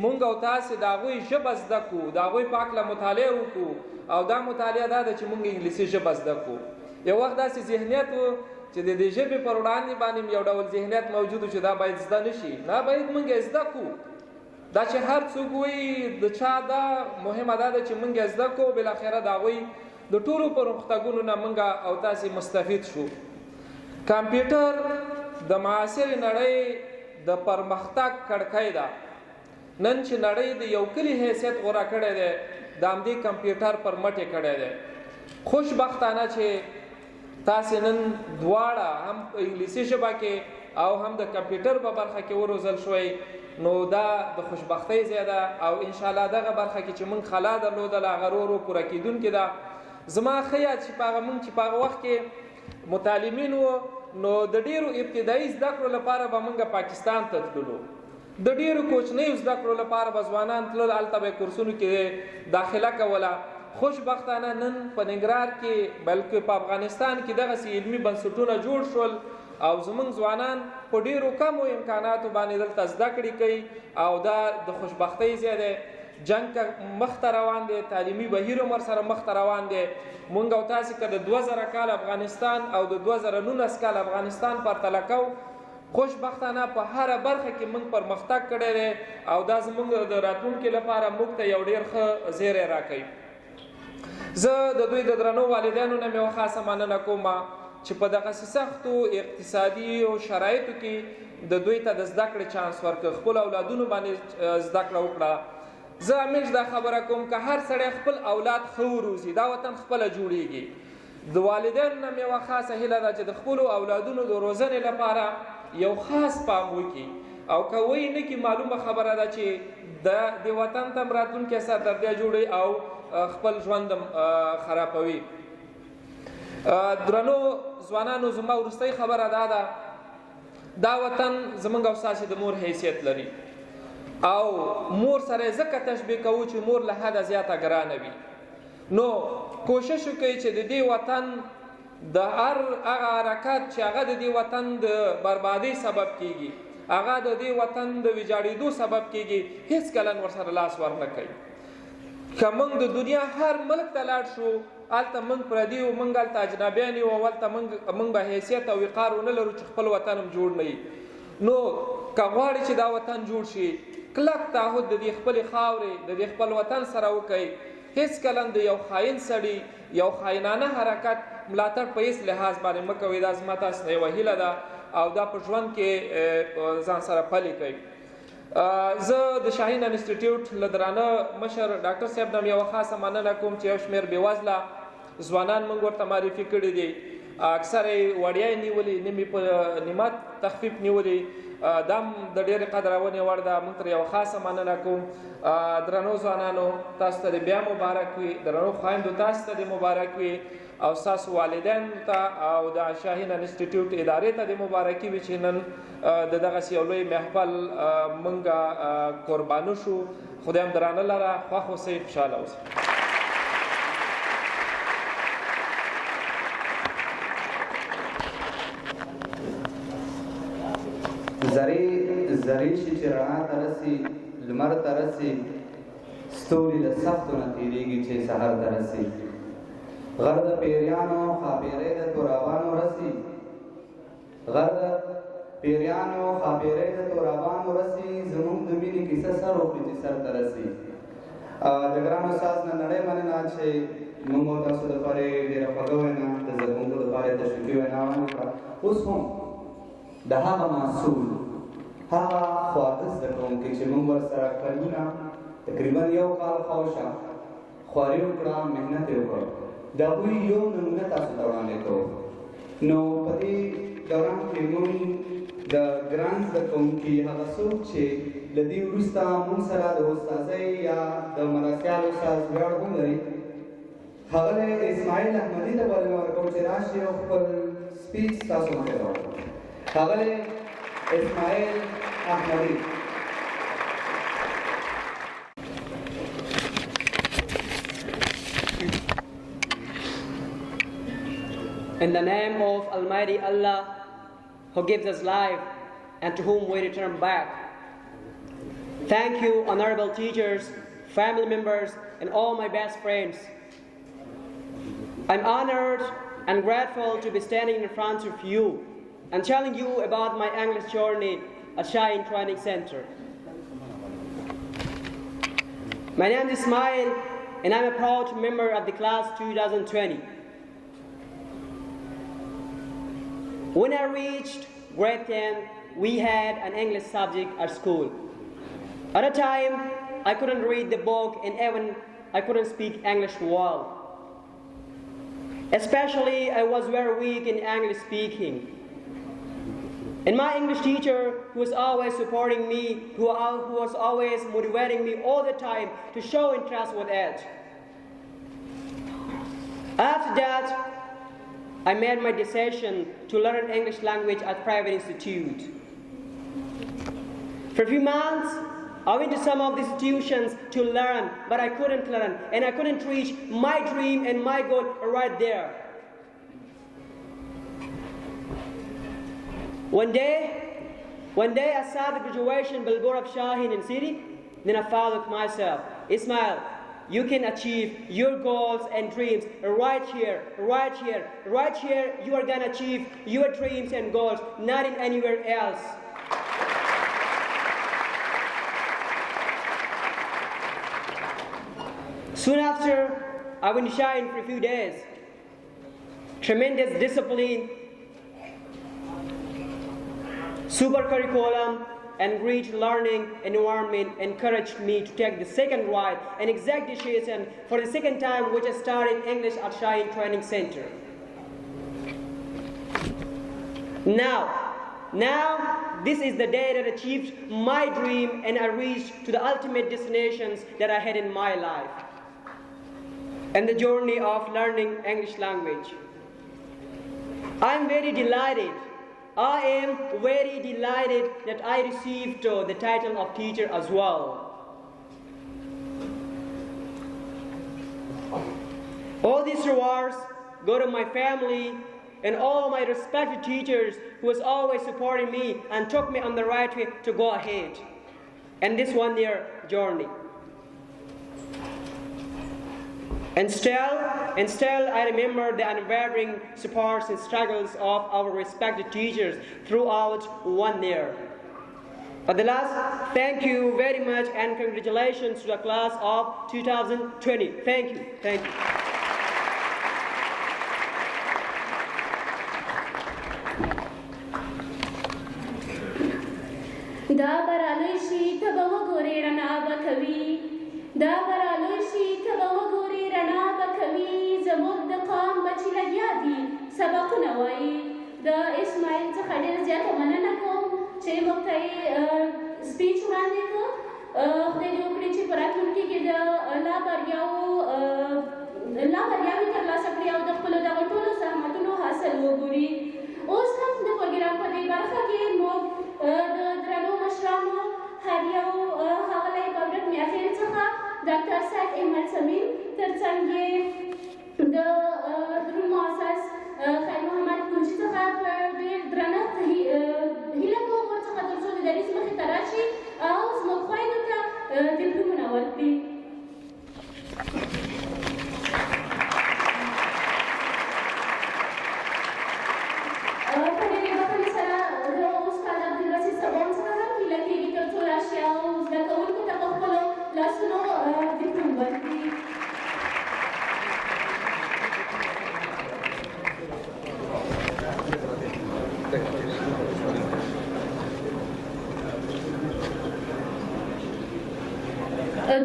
موږ او تاسې د هغوی ژبه زده کړو، د هغوی په هکله مطالعه وکړو او دا مطالعه دا ده چې موږ انګلیسي ژبه زده کړو. یو وخت داسې ذهنیت و چې د دې ژبې پر وړاندې باندې یو ډول ذهنیت موجود و چې دا باید زده نه شي، نه باید موږ یې زده کړو. دا چې هر څوک وایي د چا دا مهمه دا ده چې موږ یې زده کړو، بالاخره د هغوی د ټولو پرمختګونو نه موږ او تاسې مستفید شو. کمپیوټر د معاصرې نړۍ د پرمختګ کړکۍ ده. نن چې نړۍ د یو کلي حیثیت غوره کړی دی د همدې کمپیوټر پر مټ یې کړی دی. خوشبختانه چې تاسې نن دواړه هم په انګلیسي ژبه کې او هم د کمپیوټر په برخه کې وروزل شوئ، نو دا د خوشبختۍ ځای ده او انشاءالله دغه برخه کې چې موږ خلا درلودله هغه ورو ورو پوره کېدونکې ده. زما ښه یاد چې په هغه موږ چې په هغه وخت کې متعلمین وو نو د ډېرو ابتدایي زده کړو لپاره به موږ پاکستان ته تللو، د ډېرو کوچنیو زده کړو لپاره به ځوانان تلل، هلته به کورسونو کې داخله کوله. خوشبختانه نن په ننګرهار کې بلکې په افغانستان کې دغسې علمي بنسټونه جوړ شول او زموږ ځوانان په ډېرو کمو امکاناتو باندې دلته زده کړې کوي او دا د خوشبختۍ ځای دی. جنګ مخته روان دی، تعلیمي بهیر هم ورسره مخته روان دی. موږ او تاسې که د 2000 کال افغانستان او د 2019 کال افغانستان پرتله کوو، خوشبختانه په هره برخه کې موږ پرمختګ کړی دی او دا زموږ د راتلونکي لپاره موږ ته یو ډېر ښه زیری راکوي. زه د دوی د درنو والدینو نه مې یوه خاصه مننه کوم چې په دغسې سختو اقتصادي شرایطو کې د دوی ته د زده کړې چانس ورکړه، خپل اولادونو باندې زده کړه وکړه. زه همیش دا خبره کوم که هر سړی خپل اولاد ښه وروزي دا وطن خپله جوړیږي. د والدینو نه مې یوه خاصه هیله ده چې د خپلو اولادونو د روزنې لپاره یو خاص پام وکړي او که وایي نه کړي معلومه خبره ده چې د وطن ته هم راتلونکي سردردیه جوړوي او خپل ژوند هم خرابوي. درنو ځوانانو، زما وروستۍ خبره دا ده، دا وطن زموږ او ستاسې د مور حیثیت لري او مور سره یې ځکه تشبیه کوو چې مور له حده زیاته ګرانه وي. نو کوشش وکړئ چې د دې وطن د هر هغه حرکت چې هغه د دې وطن د بربادۍ سبب کیږي، هغه د دې وطن د ویجاړېدو سبب کیږي، هېڅکله ورسره لاس ورنه کوي. که موږ د دنیا هر ملک ته لاړ شو هلته موږ پردي یو، موږ هلته اجنبیان یو او هلته موږ به حیثیت او وقار ونه لرو چې خپل وطن هم جوړ نه وي. نو که غواړئ چې دا وطن جوړ شي کلک تعهد د دې خپلې خاورې د دې خپل وطن سره وکئ. هېڅکله د یو خاین سړي یو خاینانه حرکت ملاتړ په هېڅ لحاظ باندې مه کوئ. دا زما تاسو نه یوه هیله ده او دا په ژوند کې ځان سره پلي کوئ. زه د شاهین انسټیټیوټ له درانه مشر ډاکټر صاحب نه یوه خاصه مننه کوم چې یو شمېر بېوزله ځوانان موږ ورته معرفي کړي دي. اکثر یې وړیا یې نیولي، نیم په نیمات تخفیف نیولي. دا هم د ډېرې قدرونې وړ ده. موږ ترې یوه خاصه مننه کوم. درنو ځوانانو، تاسو ته دې بیا مبارک وي، درنو خویندو تاسو ته دې مبارک وي او ستاسو والدینو ته او د شاهین انسټیټیوټ ادارې ته دې مبارکي وي چې نن د دغسې یو لوی محفل موږ قربانو شو. خدای هم درانه لره، خوښ اوسئ، خوشحاله اوسئ. زری شي چې رڼا ته رسي، لمر ته رسي، ستوري له سختو نه تېرېږي چې سحر ته رسي. غر د پیریانو ښاپېرۍ د غر پیریانو خاپیرۍ د تورابانو رسي زموږ د مینې کیسه سر وکړي چې سر ته رسي د ګران استاد نه نړۍ مننه چې موږ تاسو دپاره ډېره خوږه وینا د زده کوونکو دپاره یې تشویقي وینا وکړه. اوس هم د هغه محصول هغه خواږه زده کوونکي چې موږ ورسره کلونه تقریبا یو کال خواوشا خواري وکړه محنت یې وکړ د هغوی یو نمونه تاسو ته وړاندې کوو. نو په دې دوران کې موږ د ګران زده کوونکي هغه څوک چې له دې وروسته موږ سره د استاذۍ یا د مرستیال استاد ویاړ هم لري ښاغلی اسماعیل احمدي ته بلنه ورکوم چې راشي او خپل سپیچ تاسو مخې ته وکړي. ښاغلی اسماعیل احمدي. In the name of Almighty Allah, who gives us life and to whom we return back. Thank you, honorable teachers, family members, and all my best friends. I'm honored and grateful to be standing in front of you and telling you about my English journey at Shine Training Center. My name is Ismail, and I'm a proud member of the class 2020. When I reached grade 10, we had an English subject at school. At a time, I couldn't read the book and even I couldn't speak English well. Especially, I was very weak in English speaking. And my English teacher, who was always supporting me, who was always motivating me all the time to show interest with it. After that, I made my decision to learn English language at private institute. For a few months, I went to some of the institutions to learn, but I couldn't learn, and I couldn't reach my dream and my goal right there. One day I saw the graduation billboard of Shaheen in city, then I thought to myself, Ismail, you can achieve your goals and dreams right here. You are gonna achieve your dreams and goals, not in anywhere else. Soon after, I went to Shine for a few days. Tremendous discipline, super curriculum, and rich learning environment encouraged me to take the second right and exact decision for the second time, which I started English at Shine Training Center. Now, this is the day that I achieved my dream and I reached to the ultimate destinations that I had in my life and the journey of learning English language. I am very delighted that I received the title of teacher as well. All these rewards go to my family and all my respected teachers who was always supporting me and took me on the right way to go ahead in this 1-year journey. And still I remember the unwavering supports and struggles of our respected teachers throughout 1 year. At the last, thank you very much and congratulations to the class of 2020. Thank you. دا برالوی شي ته به وګورې رڼا به کوي دا برالوی شي ته به وګورې رڼا به کوي زموږ د قام بچي لګیا دي سبقونه وایي د اسماعیل څخه ډېره زیاته مننه کوم چې موږ ته یې سپیچ وړاندې کړ خدای دې وکړي چې په راتلونکي کې د لا بریاوې ترلاسه کړي او د خپلو دغه ټولو زحمتونو حاصل وګوري. اوس هم د پروګرام په دې برخه کې موږ د درنو مشرانو هر یو ښاغلی بابرک میاخیل څخه ډاکټر سعد احمد سمیم ترڅنګ یې د درون محسس خیر محمد کونجي څخه په ډېر درنښت هیله کوم ورڅخه تر څو د دریځ مخې ته راشي او زموږ خویندو ته ډیپلومونه ورکړي.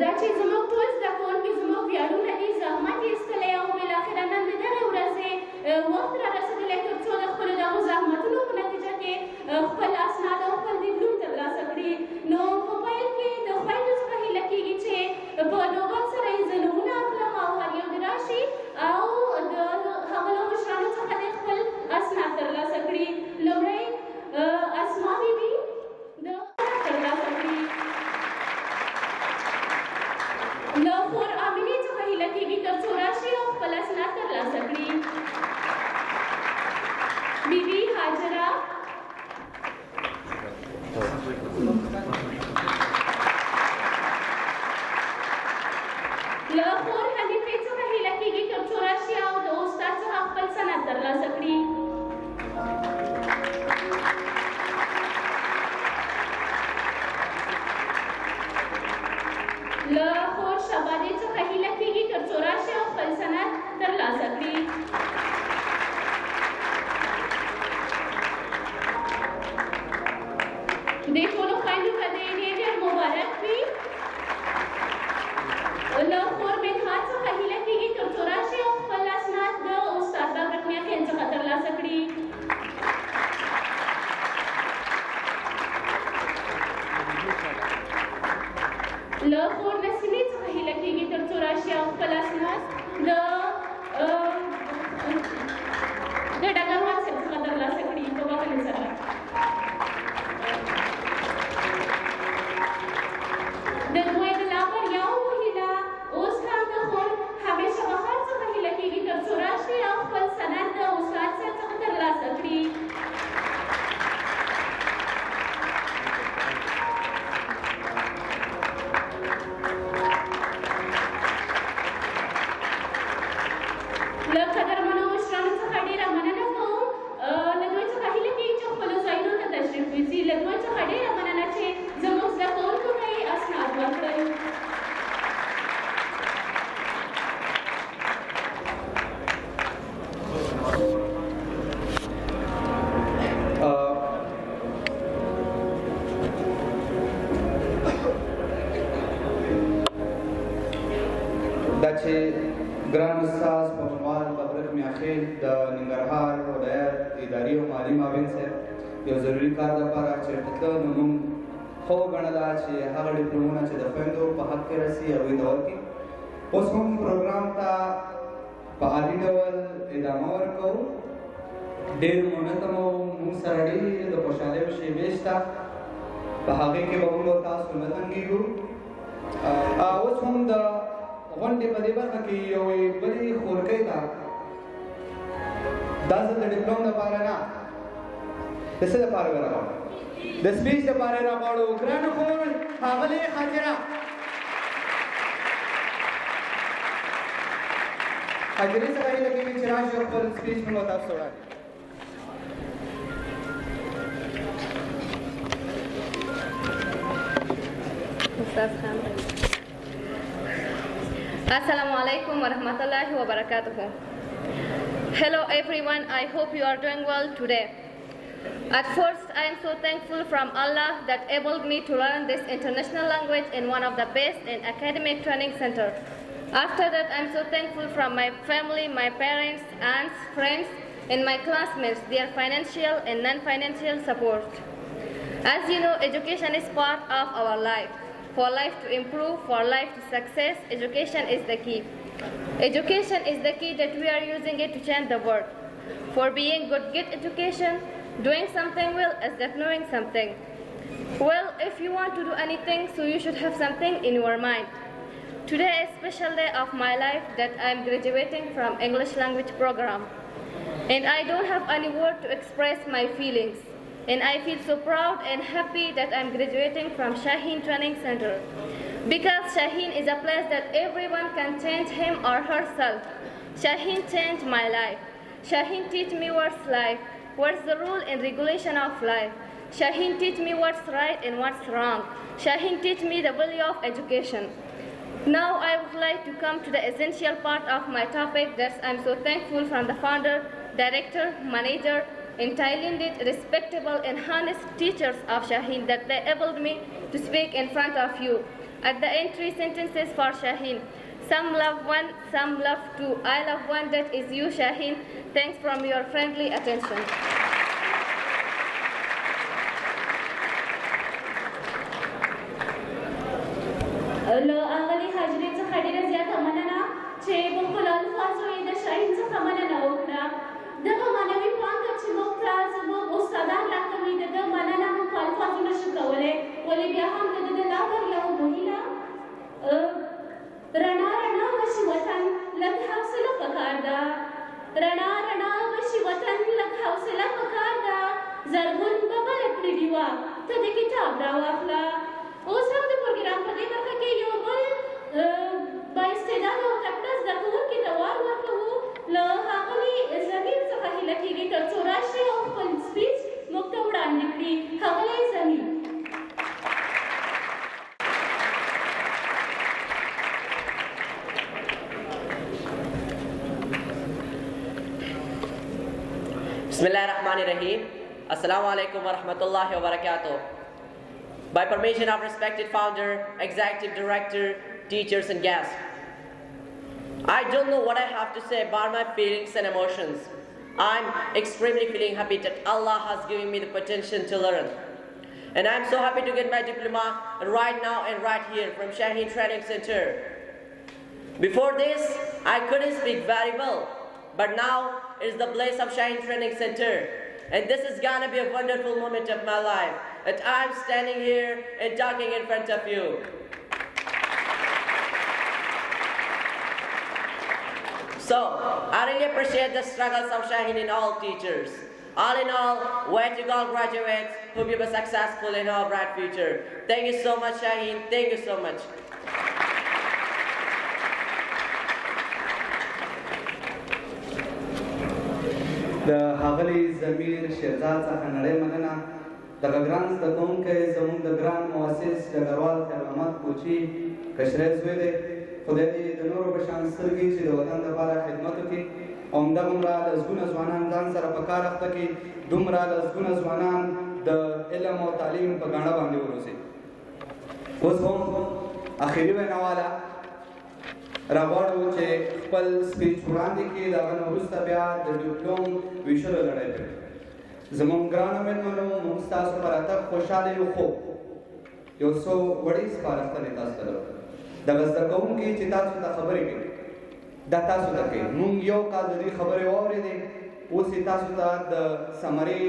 دا چې زموږ ټول زده کوونکي زموږ ویاړونه دي، زحمت یې ایستلی او بالاخره نن د دغې ورځې وخت را رسېدلی تر څو د خپلو دغو زحمتونو په نتیجه کې خپل اسناد او خپل ډیپلوم ترلاسه کړي. نو په پیل کې د خویندو څخه هیله کېږي چې په نوبت سره یې زه نومونه اخلم او هر یو دې راشي او د هغه له مشرانو څخه دې خپل اسناد ترلاسه کړي. لومړی اسما بیبي د ترلاسه کړي. له خور امینې څخه هیله کېږي تر څو راشي او خپل اسناد ترلاسه کړي. بیبي هاجره له خور حنیفې څخه هیله کېږي تر څو راشي او د استاد څخه خپل سند ترلاسه کړي. له خور شبادې څخه هیله کېږي تر څو راشي او خپل سند ترلاسه کړي. دې ټولو خویندو ته دې ډېر مبارک وي. له خور مدحت څخه هیله کېږي تر څو راشي او خپل اسناد د استاد بابک میاخېل څخه ترلاسه کړي. له خور نسیمې څخه هیله کېږي تر څو راشي او خپل اسناد د ډګروال صاحب څخه ترلاسه کړي په بخښنې سره. د دوی د لا بریاوو هیله اوس هم د خور همیشه بهار څخه هیله کېږي تر څو راشي او خپل سند د استاد صاحب څخه ترلاسه کړي. له قدرمنو مشرانو څخه ډېره مننه کوم. له دوی څخه هیله کېږي چې خپلو ځایونو ته تشریف یوسي. له دوی څخه ډېره مننه چې زموږ زده کوونکو ته یې اسناد ورکړل. دا چې ګران استاد پهلوان بابک میاخېل د ننګرهار ولایت اداري او مالي معاون صاحب یو ضروري کار لپاره چېرته تله نو موږ ښه وګڼله چې هغه ډیپلومونه چې د خویندو په حق کې رسي هغوی ته ورکړي. اوس موږ پروګرام ته په عالي ډول ادامه ورکوو. ډېر منظم او موږ سره ډېرې د خوشحالیو شېبې شته، په هغې کې به موږ تاسو نه تنګېږو. اوس هم د غونډې په دې برخه کې یوې بلې خورکۍ ته دا زه د ډیپلوم لپاره نه د څه لپاره به راغواړم، د سپیچ لپاره یې راغواړو. ګرانه خور ښاغلې حاجره حاجرې څخه هیله کېږي چې راشي او خپل سپیچ موږ تاسو ته وړاندې کړي. استاذ خان Assalamu alaikum wa rahmatullahi wa barakatuh. Hello everyone, I hope you are doing well today. At first, I am so thankful from Allah that enabled me to learn this international language in one of the best in academic training center. After that, I am so thankful from my family, my parents, aunts, friends, and my classmates, their financial and non-financial support. As you know, education is part of our life. For life to improve, for life to success, education is the key. Education is the key that we are using it to change the world. For being good, get education. Doing something well is that knowing something. Well, if you want to do anything, so you should have something in your mind. Today is a special day of my life that I am graduating from English language program. And I don't have any word to express my feelings. And I feel so proud and happy that I'm graduating from Shaheen Training Center. Because Shaheen is a place that everyone can change him or herself. Shaheen changed my life. Shaheen teach me what's life, what's the rule and regulation of life. Shaheen teach me what's right and what's wrong. Shaheen teach me the value of education. Now I would like to come to the essential part of my topic that I'm so thankful from the founder, director, manager, and talented, respectable and honest teachers of Shaheen that they enabled me to speak in front of you. At the end, 3 sentences for Shaheen. Some love one, some love two. I love one, that is you, Shaheen. Thanks from your friendly attention. له اغلي حاجرې څخه ډېره زیاته مننه چې په خپلو الفاظو یې د شاهین څخه مننه وکړه. دغه معنوي پانګه چې موږ ته زموږ استادان راکوي، د ده مننه موږ په الفاظو نشو کولی، ولې بیا هم د ده د لا پر یو مهیله رڼا رڼا وشي وطن لږ حوصله پکار ده. رڼا رڼا وشي وطن لږ حوصله پکار ده. زرغون به بله کړي ډیوه ته د کتاب راواخله. اوس هم د پروګرام په دې برخه کې یو بل بااستعداده او تکړه زده کوونکي ته وار ورکوو. له ښاغلي زمیر څخه هیله کېږي تر څو راشي او خپل سپیچ موږ ته وړاندې کړي. ښاغلی زمیر. Bismillahirrahmanirrahim. Assalamu alaikum wa rahmatullahi wa barakatuh. By permission of respected founder, executive director, teachers and guests, I don't know what I have to say about my feelings and emotions. I'm extremely feeling happy that Allah has given me the potential to learn. And I'm so happy to get my diploma right now and right here from Shaheen Training Center. Before this, I couldn't speak very well, but now it's the place of Shaheen Training Center. And this is gonna be a wonderful moment of my life, that I'm standing here and talking in front of you. So, I really appreciate the struggles of Shaheen and all teachers. All in all, way to go graduates, hope you be successful in our bright future. Thank you so much, Shaheen. Thank you so much. د ښاغلي زمیر شیرزاد څخه نړۍ مننه. دغه ګران زده کوونکی زموږ د ګران مؤسس ډګروال خیر محمد کوچي کشری زوی دی. خدای دې د نورو په شان سترګې چې د وطن لپاره خدمت وکړي، او همدغومره لسګونه ځوانان ځان سره په کار اخته کړي، دومره لسګونه ځوانان د علم او تعلیم په ګاڼه باندې وروځي. اوس هم اخري ویناواله راغواړو چې خپل سپیچ وړاندې کړي، د هغه نه وروسته بیا د ډیپلوم ویشلو لړۍ کوي. زموږ ګرانو مېلمنو، موږ ستاسو په راتګ خوشحاله یو، خو یو څو وړې سپارښتنې تاسو ته لرو. دغه زده کوونکي چې تاسو ته خبرې کوي، دا تاسو ته کوي. موږ یو کال د دوی خبرې واورېدې، اوس یې تاسو ته د سمرې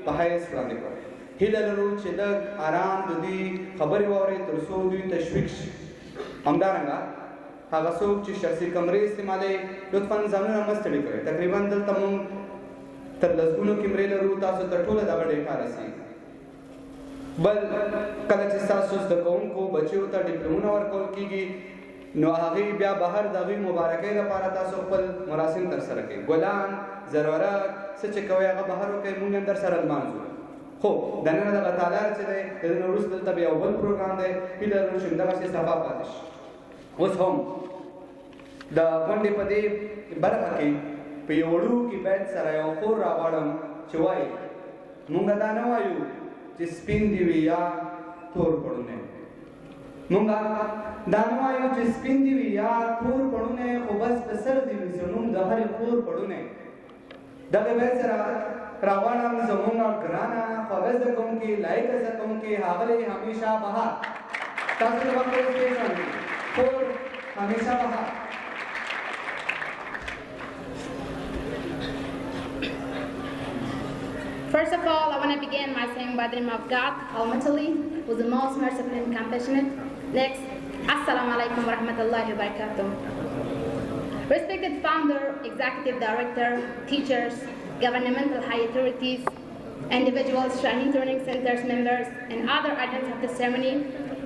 په حیث وړاندې کړو. هیله لرو چې لږ ارام د دوی خبرې واورئ تر څو دوی تشویق شي. همدارنګه هغه څوک چې شخصي کمرې استعمالوي، لطفا ځانونه مه ستړي کوئ. تقریبا دلته موږ تر لسګونو کمرې لرو، تاسو ته ټوله دغه ډیټا رسېږي. بل کله چې ستاسو زده کوونکو بچیو ته ډیپلومونه ورکول کېږي، نو هغوی بیا بهر د هغوی مبارکۍ لپاره تاسو خپل مراسم ترسره کوئ. ګلان، ضرورت، څه چې کوئ هغه بهر وکړئ، موږ هم درسره لمانځو. خو دننه دغه تالار چې دی، د دې نه وروسته دلته بیا یو بل پروګرام دی، هیله لرو چې همدغسې صفا پاتې شي. اوس هم د غونډې په دې برخه کې په یو وړوکي بیت سره یو خور راغواړم چې وایي: موږ دا نه وایو چې سپین دې وي یا تور پړونی، موږ دا نه وایو چې سپین دې وي یا تور پړونی، خو بس په سر دې وي زموږ د هرې خور پړونی. دغه بیت سره راغواړم زموږ ګرانه خوږه زده کوونکي، لایقه زده کوونکي ښاغلي همیشه بهار. تاسو ته وخت ورکړئ. خور همیشه بهار. First of all, I want to begin by saying by the name of God Almighty, who is the most merciful and compassionate. Next, Assalamu alaikum wa rahmatullahi wa barakatuh. Respected founder, executive director, teachers, governmental high authorities, individuals, Shaheen Training Center's members, and other items of the ceremony,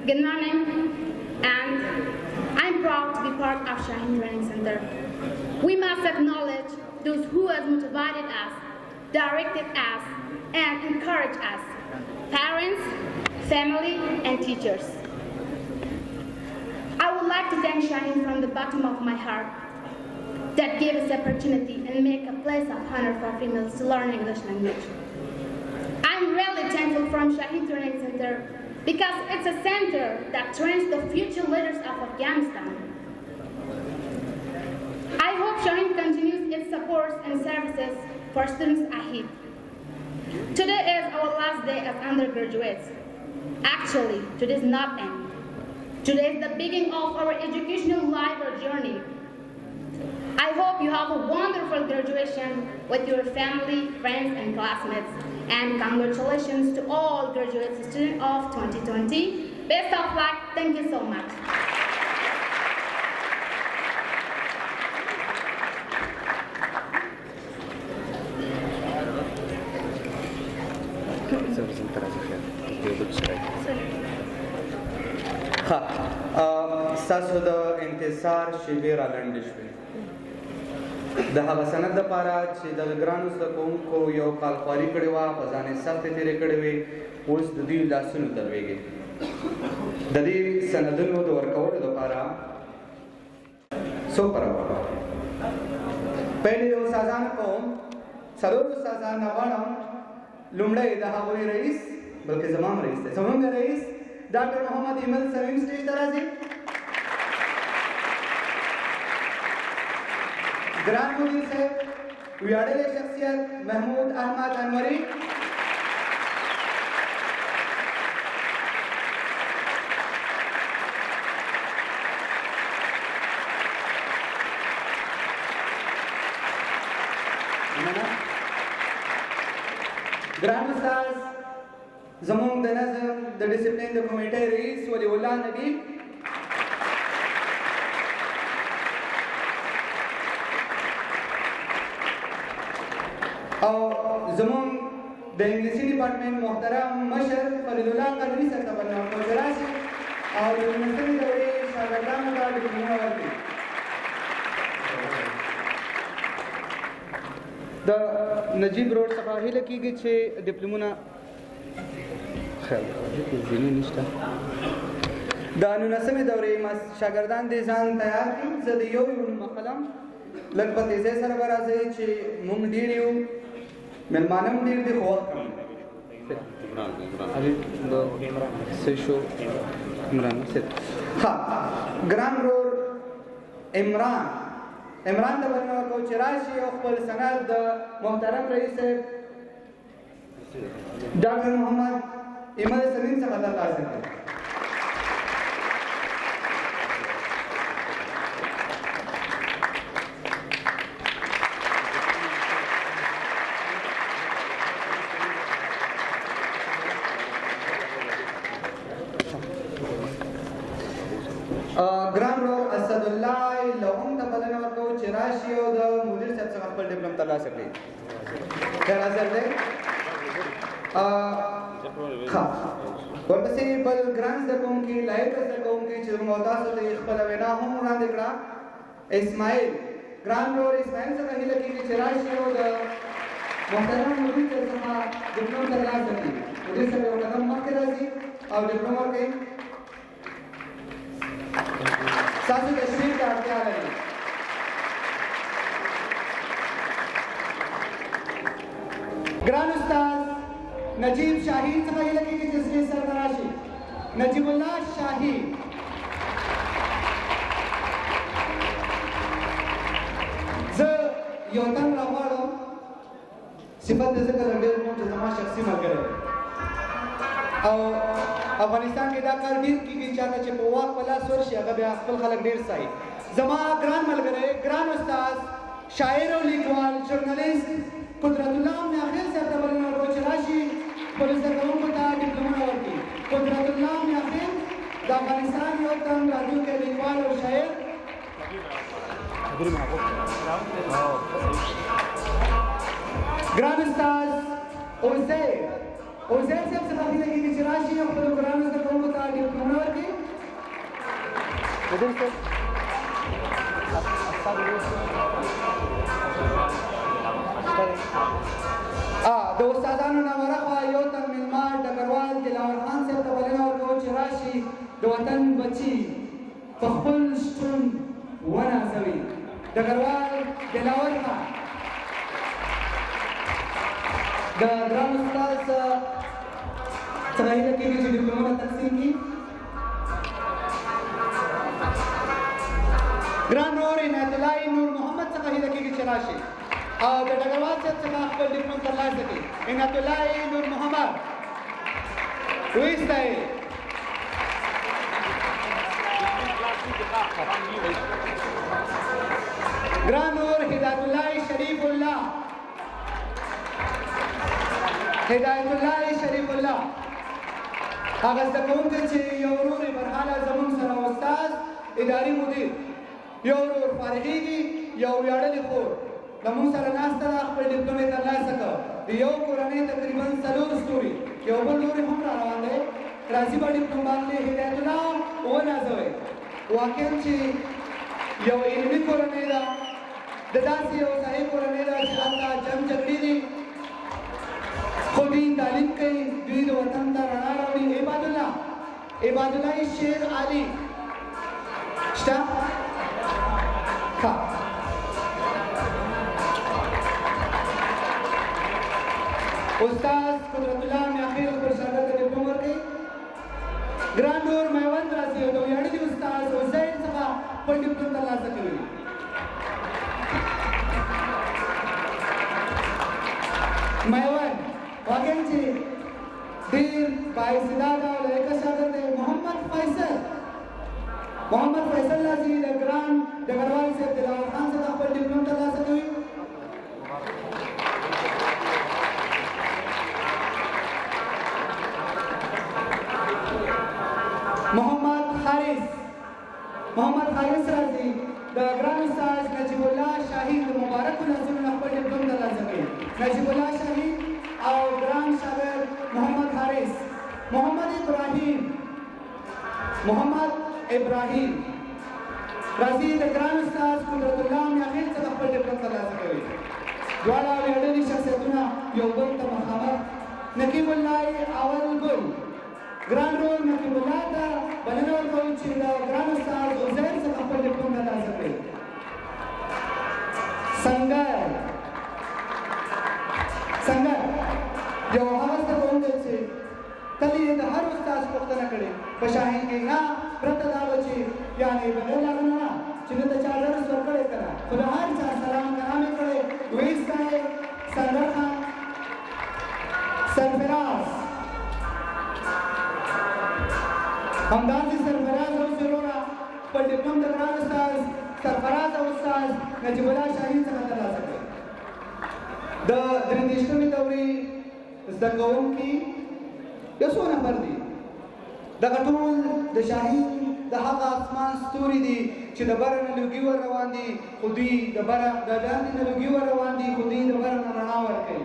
good morning, and I'm proud to be part of Shaheen Training Center. We must acknowledge those who have motivated us, directed us, and encouraged us, parents, family, and teachers. I would like to thank Shaheen from the bottom of my heart that gave us the opportunity and make a place of honor for females to learn English language. I'm really thankful from Shaheen Training Center because it's a center that trains the future leaders of Afghanistan. I hope Shaheen continues its supports and services for students ahead. Today is our last day as undergraduates. Actually, today is not end. Today is the beginning of our educational life or journey. I hope you have a wonderful graduation with your family, friends, and classmates. And congratulations to all graduate students of 2020. Best of luck. Thank you so much. ستاسو د انتصار شیبې را لنډې شوې د هغه سند دپاره چې د ګرانو زده کوونکو یو کال خواري کړې وه په ځان یې سختې تېرې کړې وې اوس د دوی لاسونو ته لوېږي د دې سندونو د ورکولو دپاره څوک راوړه پهلې د استادانو کوم څلور استادان راغواړم لومړی د هغوی رئیس بلکې زما هم رئیس دی زموږ رئیس ډاکټر محمد ایمل سلیم سټیج ته راځي ګران مدیر صاحب ویاړلی شخصیت محمود احمد انوري ګران استاد زموږ د نظم د ډسپلین د کمیټې رئیس ولی الله نبی او زموږ د انګلیسي ډپارټمنټ محترم مشر فضل الله قدري صاحب ته بلنه ورکول راشي او د یونیورسټۍ دورې شاګردانو ته ډپلومونه ورکړي د نجیب روډ څخه هیله کیږي چې ډپلومونه خیر ځینې نشته د 19مې دورې شاګردان دې ځان تیار کړي زه د یو مقلم لږ په تیزۍ سره به راځئ چې موږ ډېر یو مېلمانه هم ډېر دي خو وخت کم عمران ها ګران ورور عمران ته بلنه ورکوو چې راشي او خپل سند د محترم رئیس صاحب ډاکټر محمد ایمل سلیم څخه ترلاسه کړي ګران ورور اسدالله لهم ته بلنه ورکوو چې راشي او د مدیر صاحب څخه خپل ډپلوم ترلاسه کړي خیر حاضر دی ورپسې بل ګران زده کوونکي لایق زده کوونکي چې موږ تاسو ته خپله وینا هم وړاندې کړه اسماعیل ګران ورور اسماعیل څخه هیله کېږي چې راشي او د محترم مدیر صاحب څخه ډپلوم ترلاسه کړي مدیر صاحب یو قدم مخکې راځي او ډپلوم ورکوي ستاسو تشریف ته اړتیا لري ګران استاد نجیب شاهین څخه هیله کېږي چې سټیج سره راشي نجیب الله شاهین زه یو تن راغواړم صفت د ذکر ډېر کوم چې زما شخصي ملګری او افغانستان کې دا کار ډېر کېږي چاته چې په واک په لاس ورشي هغه بیا خپل خلک ډېر ستایي زما ګران ملګری ګران استاد شاعر او لیکوال ژورنالیست قدرت الله میاخیل صاحب ته بلنه ورکوو چې راشي خپلو زده کوونکو ته ډپلومونه ورکړي قدرت الله میاخیل د افغانستان یو تن راتلونکی لیکوال او شاعر ګران استاد عزیر صاحب څخه هیله کېږي چې راشي او خپلو ګرانو زده کوونکو ته ډپلومونه ورکړي د استادانو نه ورخوا یو تن میلمه ډګروال دلاور خان صاحب ته بلنه ورکوو چې راشي د وطن بچي په خپل شتون ونازوي ډګروال دلاور خان د ګران استاد څنګه هیله کېږي چې ډیپلومونه تقسیم کړي. ګران نور عنایت الله نور محمد څنګه هیله کېږي چې راشي او د ډګروال صاحب څخه خپل ډیپلوم ترلاسه کړي. عنایت الله نور محمد وایسته ګران نور هدایت الله شریف الله هدایت الله شریف الله هغه زده کوونکی چې یو ورور یې برحاله زموږ سره استاد اداري مدیر یو ورور فارغېږي یو ویاړلې خور زموږ سره ناسته ده خپل ډیپلوم یې ترلاسه کړ. د یو کورنۍ تقریبا 4 ستوري یو بل لوري هم را روان دی. راځي به ډیپلوم باندې هدایت الله ونازوئ. واقعا چې یو علمي کورنۍ ده د داسې یو صحیح کورنۍ ده چې هلته جنګ جګړې دي خو دوی تعلیم کوي دوی د وطن ته رڼا راوړي. عباد الله شیر علي شته ښه استاد قدرت الله میاخیل خپل شاګرد ته ډیپلوم ورکوي. ګران نور میوند راځي او د ویاړلي استاد حسین څخه خپل ډیپلوم ترلاسه کوي. میوند واقعا چې ډېر بااستعداده او لایقه شاګرد دی. محمد فیصل راځي د ګران ډګروال صاحب دلاور خان څخه خپل ډیپلوم ترلاسه کوي. محمد حارث راځي د ګران استاد نجیب الله شاهین د مبارک لاسونو نه خپل ډیپلوم ترلاسه کوي. نجیب الله شاهین او ګران شاګرد محمد حارث. محمد ابراهیم راځي د ګران استاد قدرت الله میاخیل څخه خپل ډیپلوم ترلاسه کوي. دواړه ویاړلي شخصیتونه یو بل ته مخامخ. نقیب الله اول ګل ګران رول نقیب الله ته بلنه ورکوي چې د ګران استاد عزیر څخه خپل ډیپلوم ترلاسه کړي. سنگر یو هغه زده کوونکی چې تل یې د هر استاد پوښتنه کړې په شاهین کې نه پرته دا وه چې یعنې بغیر له هغه نه چې نه د چا درس ورکړی که نه خو د هر چا سلام کرام یې کړی. ویس صاحب سنگر خان سرفراز همداسې سرفراز او ضروره خپل ډیپلوم د ګران استاد سرفراز او استاد نجیب الله شاهین څخه ترلاسه کړی. د 23مې دورې زده کوونکي یو څو نفر دي. دغه ټول د شاهین د هغه اسمان ستوري دي چې د بره نه لوګي ور روان دي خو دوی د بره د لاندې نه لوګي ور روان دي خو دوی د بره نه رڼا ورکوي.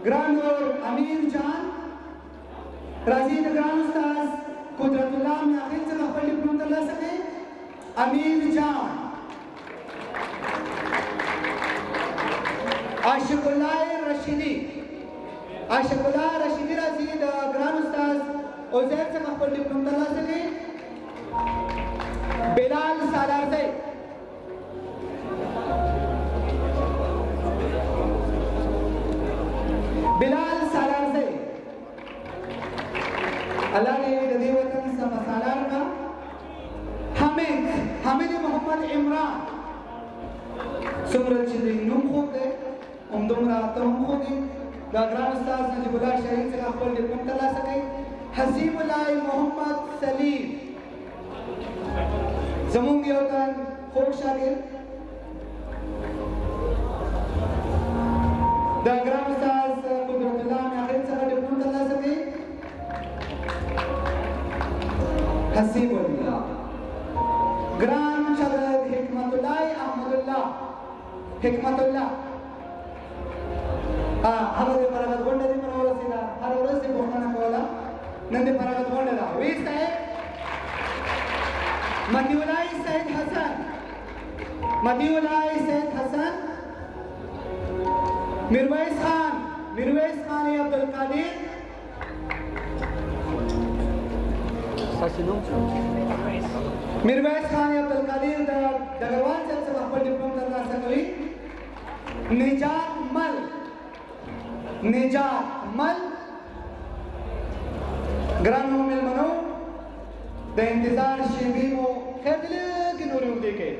ګران نور امیر جان راځي د ګران استاد قدرت الله میاخیل څخه خپل ډیپلوم ترلاسه کوي. امیر جان عاشق الله رشیدی راځي د ګران استاد عزیر څخه خپل ډیپلوم ترلاسه کوي. بلال سالارزی الله دې د دې وطن سم سالار کا. حامد محمد عمران څومره چې د نوم خوب دی همدومره ته هم خوب دي. د ګران استاد نجیب الله شاهین څخه خپل ډیپلوم ترلاسه کوي. حسیب الله محمد سلیم زمونږ یو تن خوږ شاګرد د ګران استاد قدرت الله میاخیل څخه ډیپلوم ترلاسه کوي. حسیب الله ګران شاګرد حکمت الله احمد الله هغه د فراغت غونډه دې پر ورسېده هر ورځ دې پوښتنه کوله نن دې فراغت غونډه ده. ویس صاحب مطیع الله سید حسن میرویس خان عبدالقادر میرویس خان عبدالقادر د ډګروال صاحب څخه خپل ډیپلوم ترلاسه کوي. نجات مل ګرانو مېلمنو د انتظار شېبې مو خیر دې لږې نورې اوږدې کړې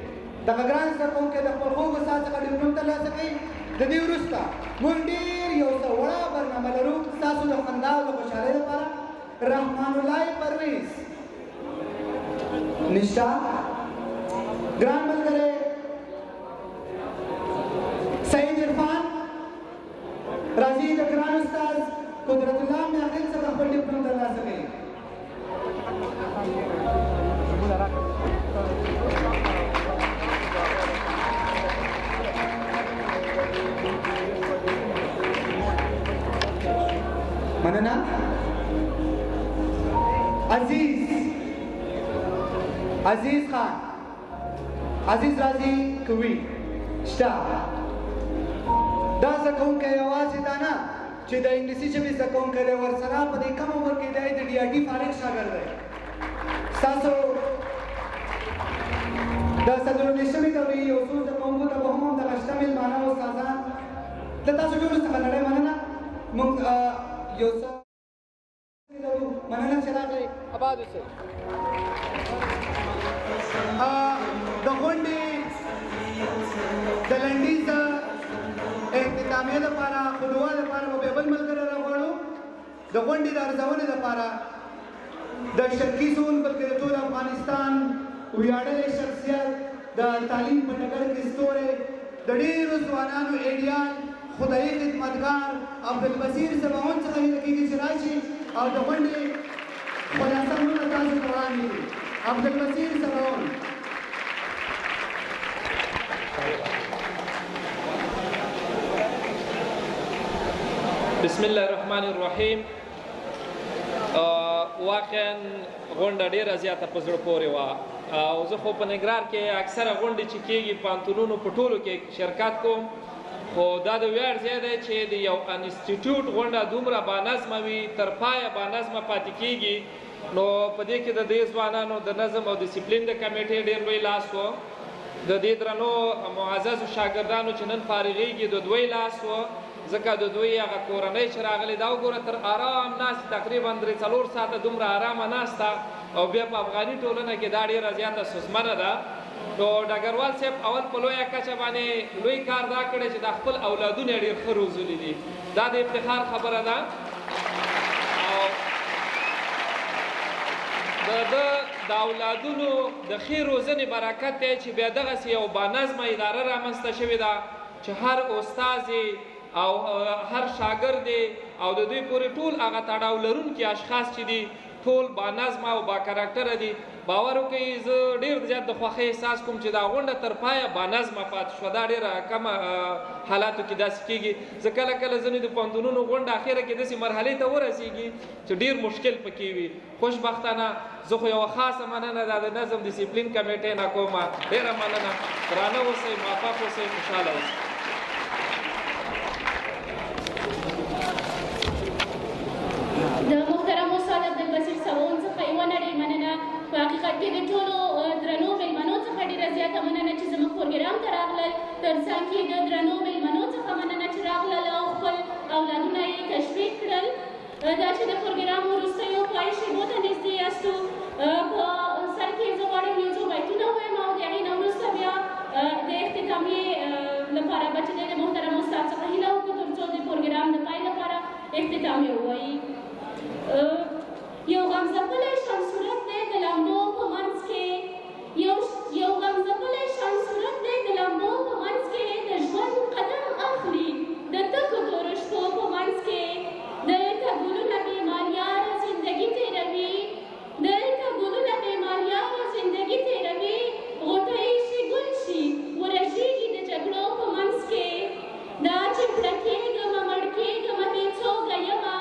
دغه ګران زده کوونکی د خپل خوږ استاد څخه ډیپلوم ترلاسه کوي د دې وروسته موږ ډېر یو څه وړه برنامه لرو ستاسو د خندا او د خوشحالۍ لپاره رحمان الله پرویز نشته ګران ملګری سعید عرفان راځي د ګران استاد قدرت الله میاخیل څخه خپل ډیپلوم ترلاسه کوي مننه عزیز خان عزیز راځي کوي شته دا زده کوونکی یوازې دا نه چې د انګلیسي ژبې زده کوونکی دی ورسره په دې کم عمر کې دی د ډي آر ډي فارغ شاګرد دی ستاسو د څلورنیشتمې دورې یو څو زده کوونکو ته به هم همدغه شته مېلمانه او استادان له تاسو ټولو څخه نړۍ مننه موږ یو څه مننه چې راغلئ اباد اوسئ د غونډې د لنډیز اختتامیه لپاره خودوا لپاره به بل ملګری راغواړو د غونډې د ارزونې لپاره د شرقي زون بلکې د ټول افغانستان ویاړلی شخصیت د تعلیم په ډګر کې ستوری د ډېرو ځوانانو ایډیال خدایي خدمتګار عبدالبصیر سباون څخه هیله کېږي چې راشي او د غونډې خلاصه مونږ تاسو ته وړاندې کړي عبدالبصیر سباون بسم الله الرحمن الرحیم واقعا غونډه ډېره زیاته په زړه پورې وه او زه خو په ننګرهار کې اکثره غونډې چې کېږي پوهنتونونو په ټولو کې شرکت کوم خو دا د ویاړ ځای دی چې د یو انسټیټیوټ غونډه دومره بانظمه وي تر پایه بانظمه پاتې کېږي نو په دې کې د دې ځوانانو د نظم او ډسپلین د کمیټې ډېر لوی لاس و د دې درنو معززو شاګردانو چې نن فارغېږي د دوی لاس و ځکه د دوی هغه کورنۍ چې راغلې دا وګوره تر آرام ناست تقریبا 3-4 ساعته دومره آرامه ناسته او بیا په افغاني ټولنه کې دا ډېره زیاته ستونزمنه ده نو ډګروال صاحب اول په لویه کچه باندې لوی کار دا کړی چې د خپل اولادونه ډېر ښه روزلي دي دا د افتخار خبره ده او د اولادونو د ښې روزنې برکت دی چې بیا دغسې یو بانظمه اداره رامنځته شوې ده چې هر استازي او هر شاګرد او د دوی پورې ټول هغه تړاو لرونکي اشخاص چې دي ټول بانظمه او با کرکټره دي باور وکړئ زه ډېر زیات د خوښۍ احساس کوم چې دا غونډه تر پایه بانظمه پاتې شوه دا ډېره کمه حالاتو کې داسې کېږي زه کله کله ځینې د پوهنتونونو غونډه اخره کې داسې مرحلې ته ورسېږي چې ډېر مشکل پکې وي خوشبختانه زه خو یوه خاصه مننه دا د نظم ډسپلین کمیټې نه کومه ډېره مننه درانه اوسئ موفق اوسئ خوشحاله اوسئ د محترم استاد عبدالبصیر سباون څخه یوه نړۍ مننه په حقیقت کې د ټولو درنو مېلمنو څخه ډېره زیاته مننه چې زموږ پروګرام ته راغلل تر څنګ کې د درنو مېلمنو څخه مننه چې راغلل او خپل اولادونه یې تشویق کړل دا چې د پروګرام وروستیو پای شېبو ته نږدې یاستو په سر کې زه غواړم یو څو بیتونه ووایم او د هغې نه وروسته بیا د اختتامیې لپاره به چې دی د محترم استاد څخه هیله وکړو تر څو د پروګرام د پای لپاره اختتامیه ووایي یو غمزپلی شان صورت دی د لمبو په منځ کې یو غمزپلی شان صورت دی د لمبو په منځ کې د ژوند قدم اخلي د تکو تورو شپو په منځ کې دلته ګلونه بیماریان زندګي تېروي دلته ګلونه بیماریان زندګي تېروي غوټۍ شي ګل شي ورژېږي د جګړو په منځ کې دا چې پړه کېږمه مړ کېږمه بېڅوګه یمه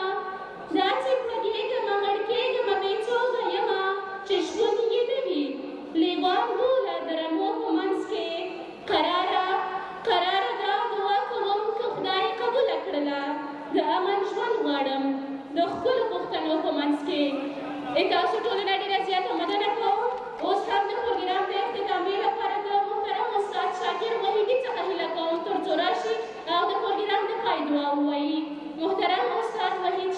دا چې پړه کېږمه مړ کېږمه بېڅوګه یمه چې ژوند یې نه وي لیوان بوله د رمو په منځ کې قراره دا دعا کوم که خدای قبوله کړله د امن ژوند غواړم د ښکلو پوښتنو په منځ کې تاسو ټولو نه ډېره زیاته مننه کوم اوس هم د پروګرام د اختتامیې لپاره د محترم استاد شاکر وحیدي څخه هیله کوم تر څو راشي او د پروګرام د پای دعا ووایي محترم استاد وحید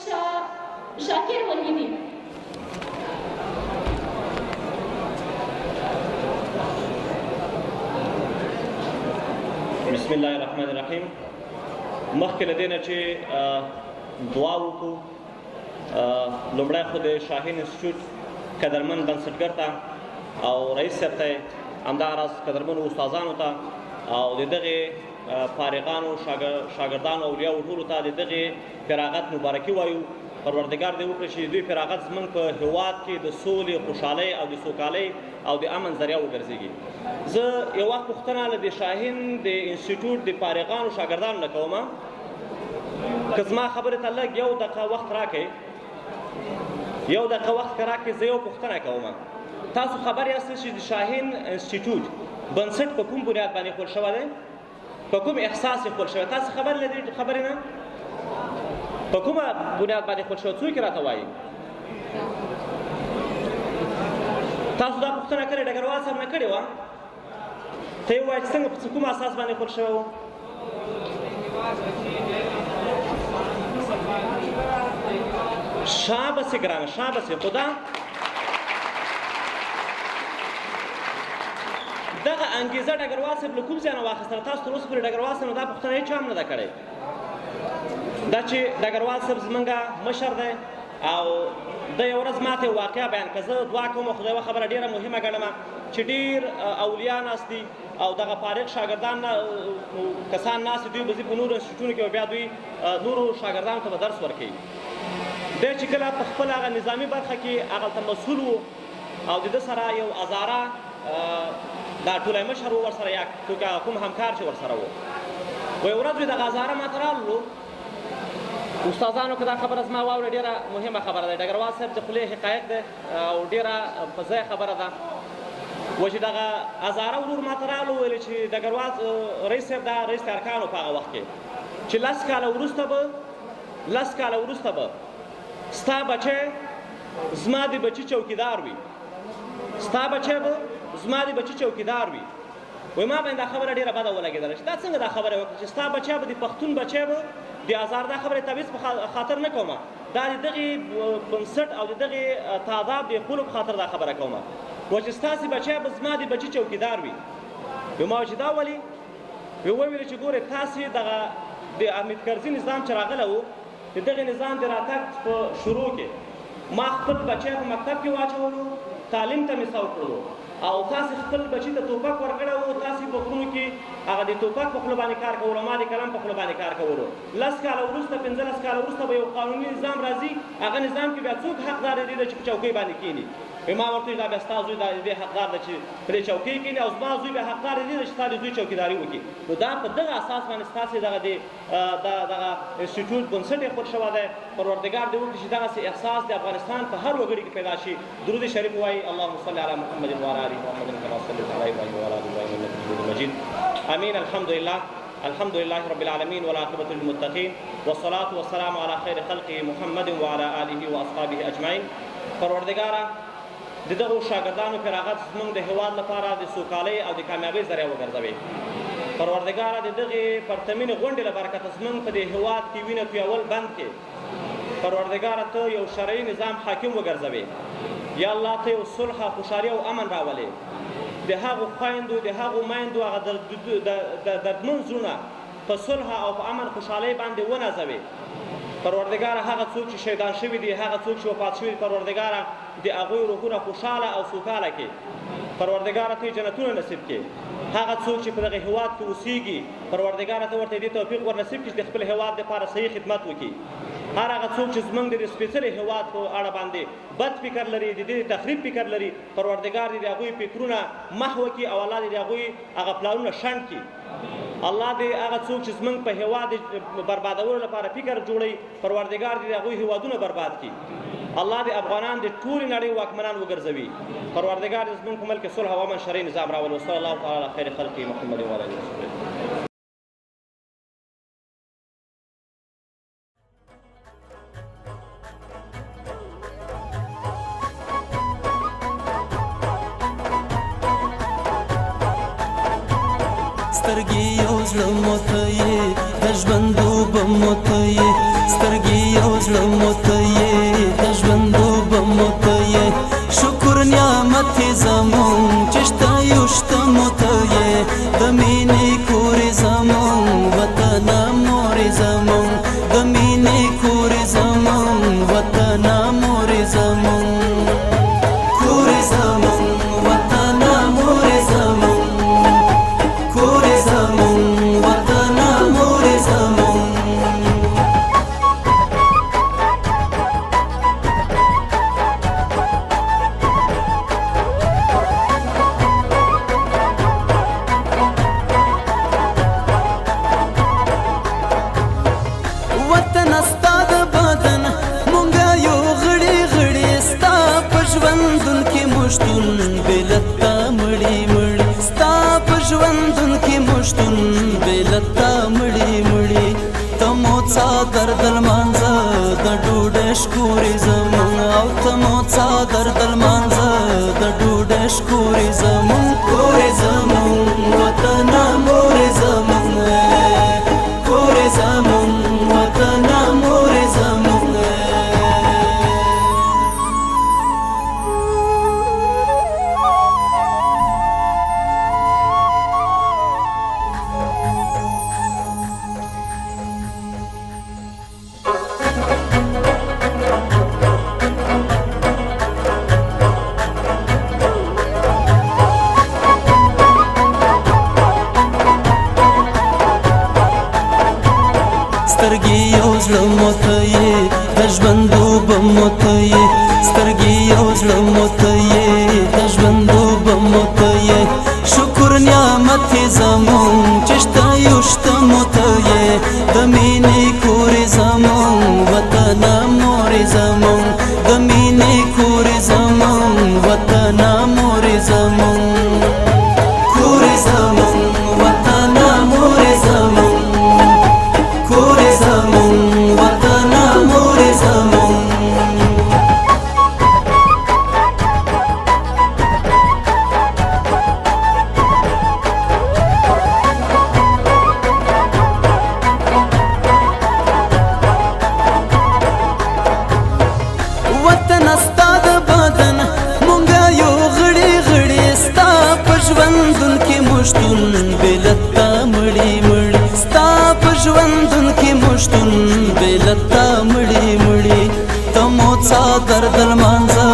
شاکر وحیدي بسم الله الرحمن الرحیم. مخکې له دې نه چې دعا وکړو، لومړی خو د شاهین انسټیټیوټ قدرمن بنسټګر ته او رئیس صاحب ته، همداراز قدرمنو استادانو ته او د دغې فارغانو شاګردانو اولیاو ټولو ته د دغې فراغت مبارکي وایو. پروردګار دې وکړي چې دوی فراغت زموږ په هېواد کې د سولې، خوشحالۍ او د سوکالۍ او د امن ذریعه وګرځېږي. زه یو وخت پوښتنه له د شاهین د انسټیټیوټ د فارغانو شاګردانو نه کوم، که زما خبرې ته لږ یو دقیقه وخت راکړئ، زه یو پوښتنه کوم. تاسو خبر یاست چې د شاهین انسټیټیوټ بنسټ په کوم بنیاد باندې ایښودل شوی دی؟ په کوم احساس ایښودل شوی؟ تاسو خبر لرئ خبرې نه؟ په کومه بنیاد باندې ایښودل شوی؟ څوک یې راته وایي؟ تاسو دا پوښتنه کړې ډګروال صاحب نه کړې وه؟ ته یې ووایه چې څنګه په کوم اساس باندې ایښودل شوی و؟ شابسې ګرانه، شابسې. خو دغه انګېزه ډګروال صاحب له کوم ځای نه واخیستله؟ تاسو تر اوسه پورې ډګروال صاحب نه دا پوښتنه هېچا هم نه ده کړې. دا چې ډګروال صاحب زموږ مشر دی او د یو ورځ ماته واقعه بیان کړه. زه دعا کوم خدای یوه خبره ډېره مهمه ګڼم چې ډېر اولیا ناست دي او دغه فارغ شاګردان کسان ناست دي، دوی به ځي په نورو انسټیټیوټونو کې او بیا دوی نورو شاګردانو ته به درس ورکوي. دی چې کله په خپل هغه نظامي برخه کې هغلته مسؤل و او د ده سره یو ازاره دا ټولۍ مشر و ورسره، یا کوم همکار چې ورسره و، یوه ورځ وي دغه ازاره ماته رالو. استادانو که دا خبره زما واورئ، ډېره مهمه خبره ده. ډګروال صاحب د خولې حقایق ده او ډېره په ځای خبره ده. و چې دغه ازاره ورور ماته رالو، ویل چې ډګروال رئیس صاحب دا رئیس ارکانو په هغه وخت کې چې 10 کاله وروسته به ستا بچی زما د بچي چوکیدار وي، ستا بچی به زما د بچي چوکیدار وي. وایي ما باندې دا خبره ډېره بده ولګېدله چې دا څنګه دا خبره وکړه چې ستا بچی به د پښتون بچی به د ازار دا خبرې تبعیض په خاطر نه کومه، دا د دغې بنسټ او د دغې تعداد د ایښولو په خاطر دا خبره کومه. و چې ستاسې بچی به زما د بچي چوکیدار وي. وایي ما چې دا ولې؟ وویل چې ګورې تاسې دغه د حامد کرزي نظام چې راغلی و، د دغې نظام د راتګ په شروع کې ما خپل بچی په مکتب کې واچولو، تعلیم ته مې سوق کړلو او تاسې خپل بچي ته توپک ورکړی و، تاسې په غرونو کې هغه د توپک په خوله باندې کار کولو، ما د قلم په خوله باندې کار کولو. 10 کاله وروسته 15 کاله وروسته به یو قانوني نظام راځي، هغه نظام کې بیا څوک حقدار دی چې په چوکۍ باندې کښېني؟ ما ورته ویل دا بیا ستا زوی دې حقدار ده چې په دې چوکۍ کښېني او زما زوی بیا حقدار دی چې ستا د زوی چوکیداري وکړي. نو دا په دغه اساس باندې ستاسې دغه انسټیټیوټ بنسټ ایښودل شوی دی. پروردګار دې وکړي چې دغسې احساس د افغانستان په هر وګړي کې پیدا شي. درود شریف ووایي. اللهم صل علی محمد وعلى ال محمد كما صليت على ابراهيم وعلى ال ابراهيم انك حميد مجيد. امين. الحمد لله رب العالمين والعاقبة للمتقين والصلاة والسلام على خير خلقه محمد وعلى آله وأصحابه أجمعين. پروردګاره د دغو شاګردانو فراغت زموږ د هېواد لپاره د سوکالۍ او د کامیابۍ ذریعه وګرځوي. پروردګاره د دغې پرتمینې غونډې له برکته زموږ په دې هېواد کې وینه تویول بند کړې. پروردګاره ته یو شرعي نظام حاکم وګرځوي. یا الله ته یو صلح، خوشحالي او امن راولې. د هغو خویندو، د هغو میندو هغه دردمن زړونه په صلح او په امن خوشحالۍ باندې ونازوي. پروردګاره هغه څوک چې شهیدان شوي دي، هغه څوک چې وفات شوي دي، پروردګاره د هغوی روحونه خوشحاله او سوکاله کړي. پروردګاره ته یې جنتونه نصیب کړي. هغه څوک چې په دغه هېواد کې اوسېږي، پروردګاره ته ورته دې توفیق ور نصیب کړي چې د خپل هېواد دپاره صحیح خدمت وکړي. هر هغه څوک چې زموږ د دې سپېڅلي هېواد په اړه باندې بد فکر لري، د دې تخریب فکر لري، پروردګار دې د هغوی فکرونه محو کړي او الله دې د هغوی هغه پلانونه شنډ کړي. الله دې هغه څوک چې زموږ په هېواد بربادولو لپاره فکر جوړوي، پروردګار دې د هغوی هېوادونه برباد کړي. الله دې افغانان د ټولې نړۍ واکمنان وګرځوي. پروردګار دې زموږ په ملک کې صلح او امن شرعي نظام راولي. وصلی الله تعالی علی خیر خلقه محمد وعلى آله وصحبه. سترګې یو زړه موته یې د ژوندوبه موته یې، سترګې یو زړه موته یې د ژوندوبه موته یې، شکر نعمت یې زموږ چې شته یو شته موته یې، د مینې کور یې زموږ د ډوډۍ شکورې زمون او ته مو څادر د لمانځه د ډوډۍ شکورې زمون کورې زمون وطنه مورې زمون کورې زمون وطنه مورې زمون سترګې یو زړه مو ته یې د ژوندوبه مو ته یې سترګې یو زړه مو ته یې د ژوندوبه مو ته یې شکر نعمت یې زمون چې شته یو شته مو ته یې د مینې کورې زمون وطنه مورې زمون د مینې کورې زمون وطنه مورې زمون کورې زمون وطنه مورې زمون کورې زمون وطنه مورې زمون وطن ستا د بدن مونږه یو غړي غړي ستا په ژوندون کې مشتون بېلتا مړي مړي ستا په ژوندون کې مشتون بېلتا مړي مړي ته مو څادر د لمانځه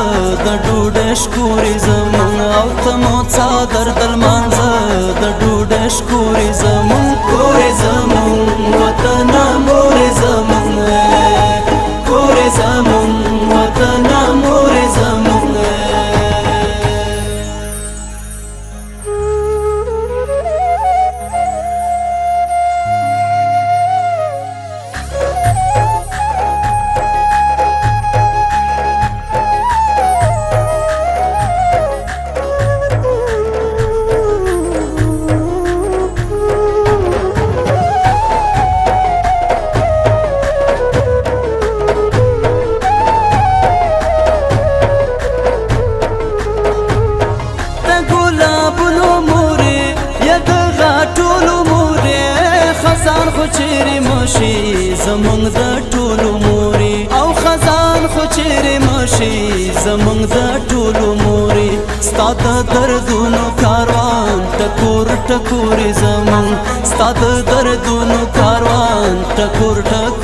د ډوډۍ شکورې زمون او ته مو څادر د لمانځه د ډوډۍ شکورې زمون کورې زمون وطنه مورې زمون کورې زمون وطنه مورې زمون زمونږ د ټولو مورې او خزان خو چیرې مشي زمونږ د ټولو مورې ستا د دردونو کاروان ټکور ټکورې زمونږ ستا د دردونو کاروان ټکور ټکورې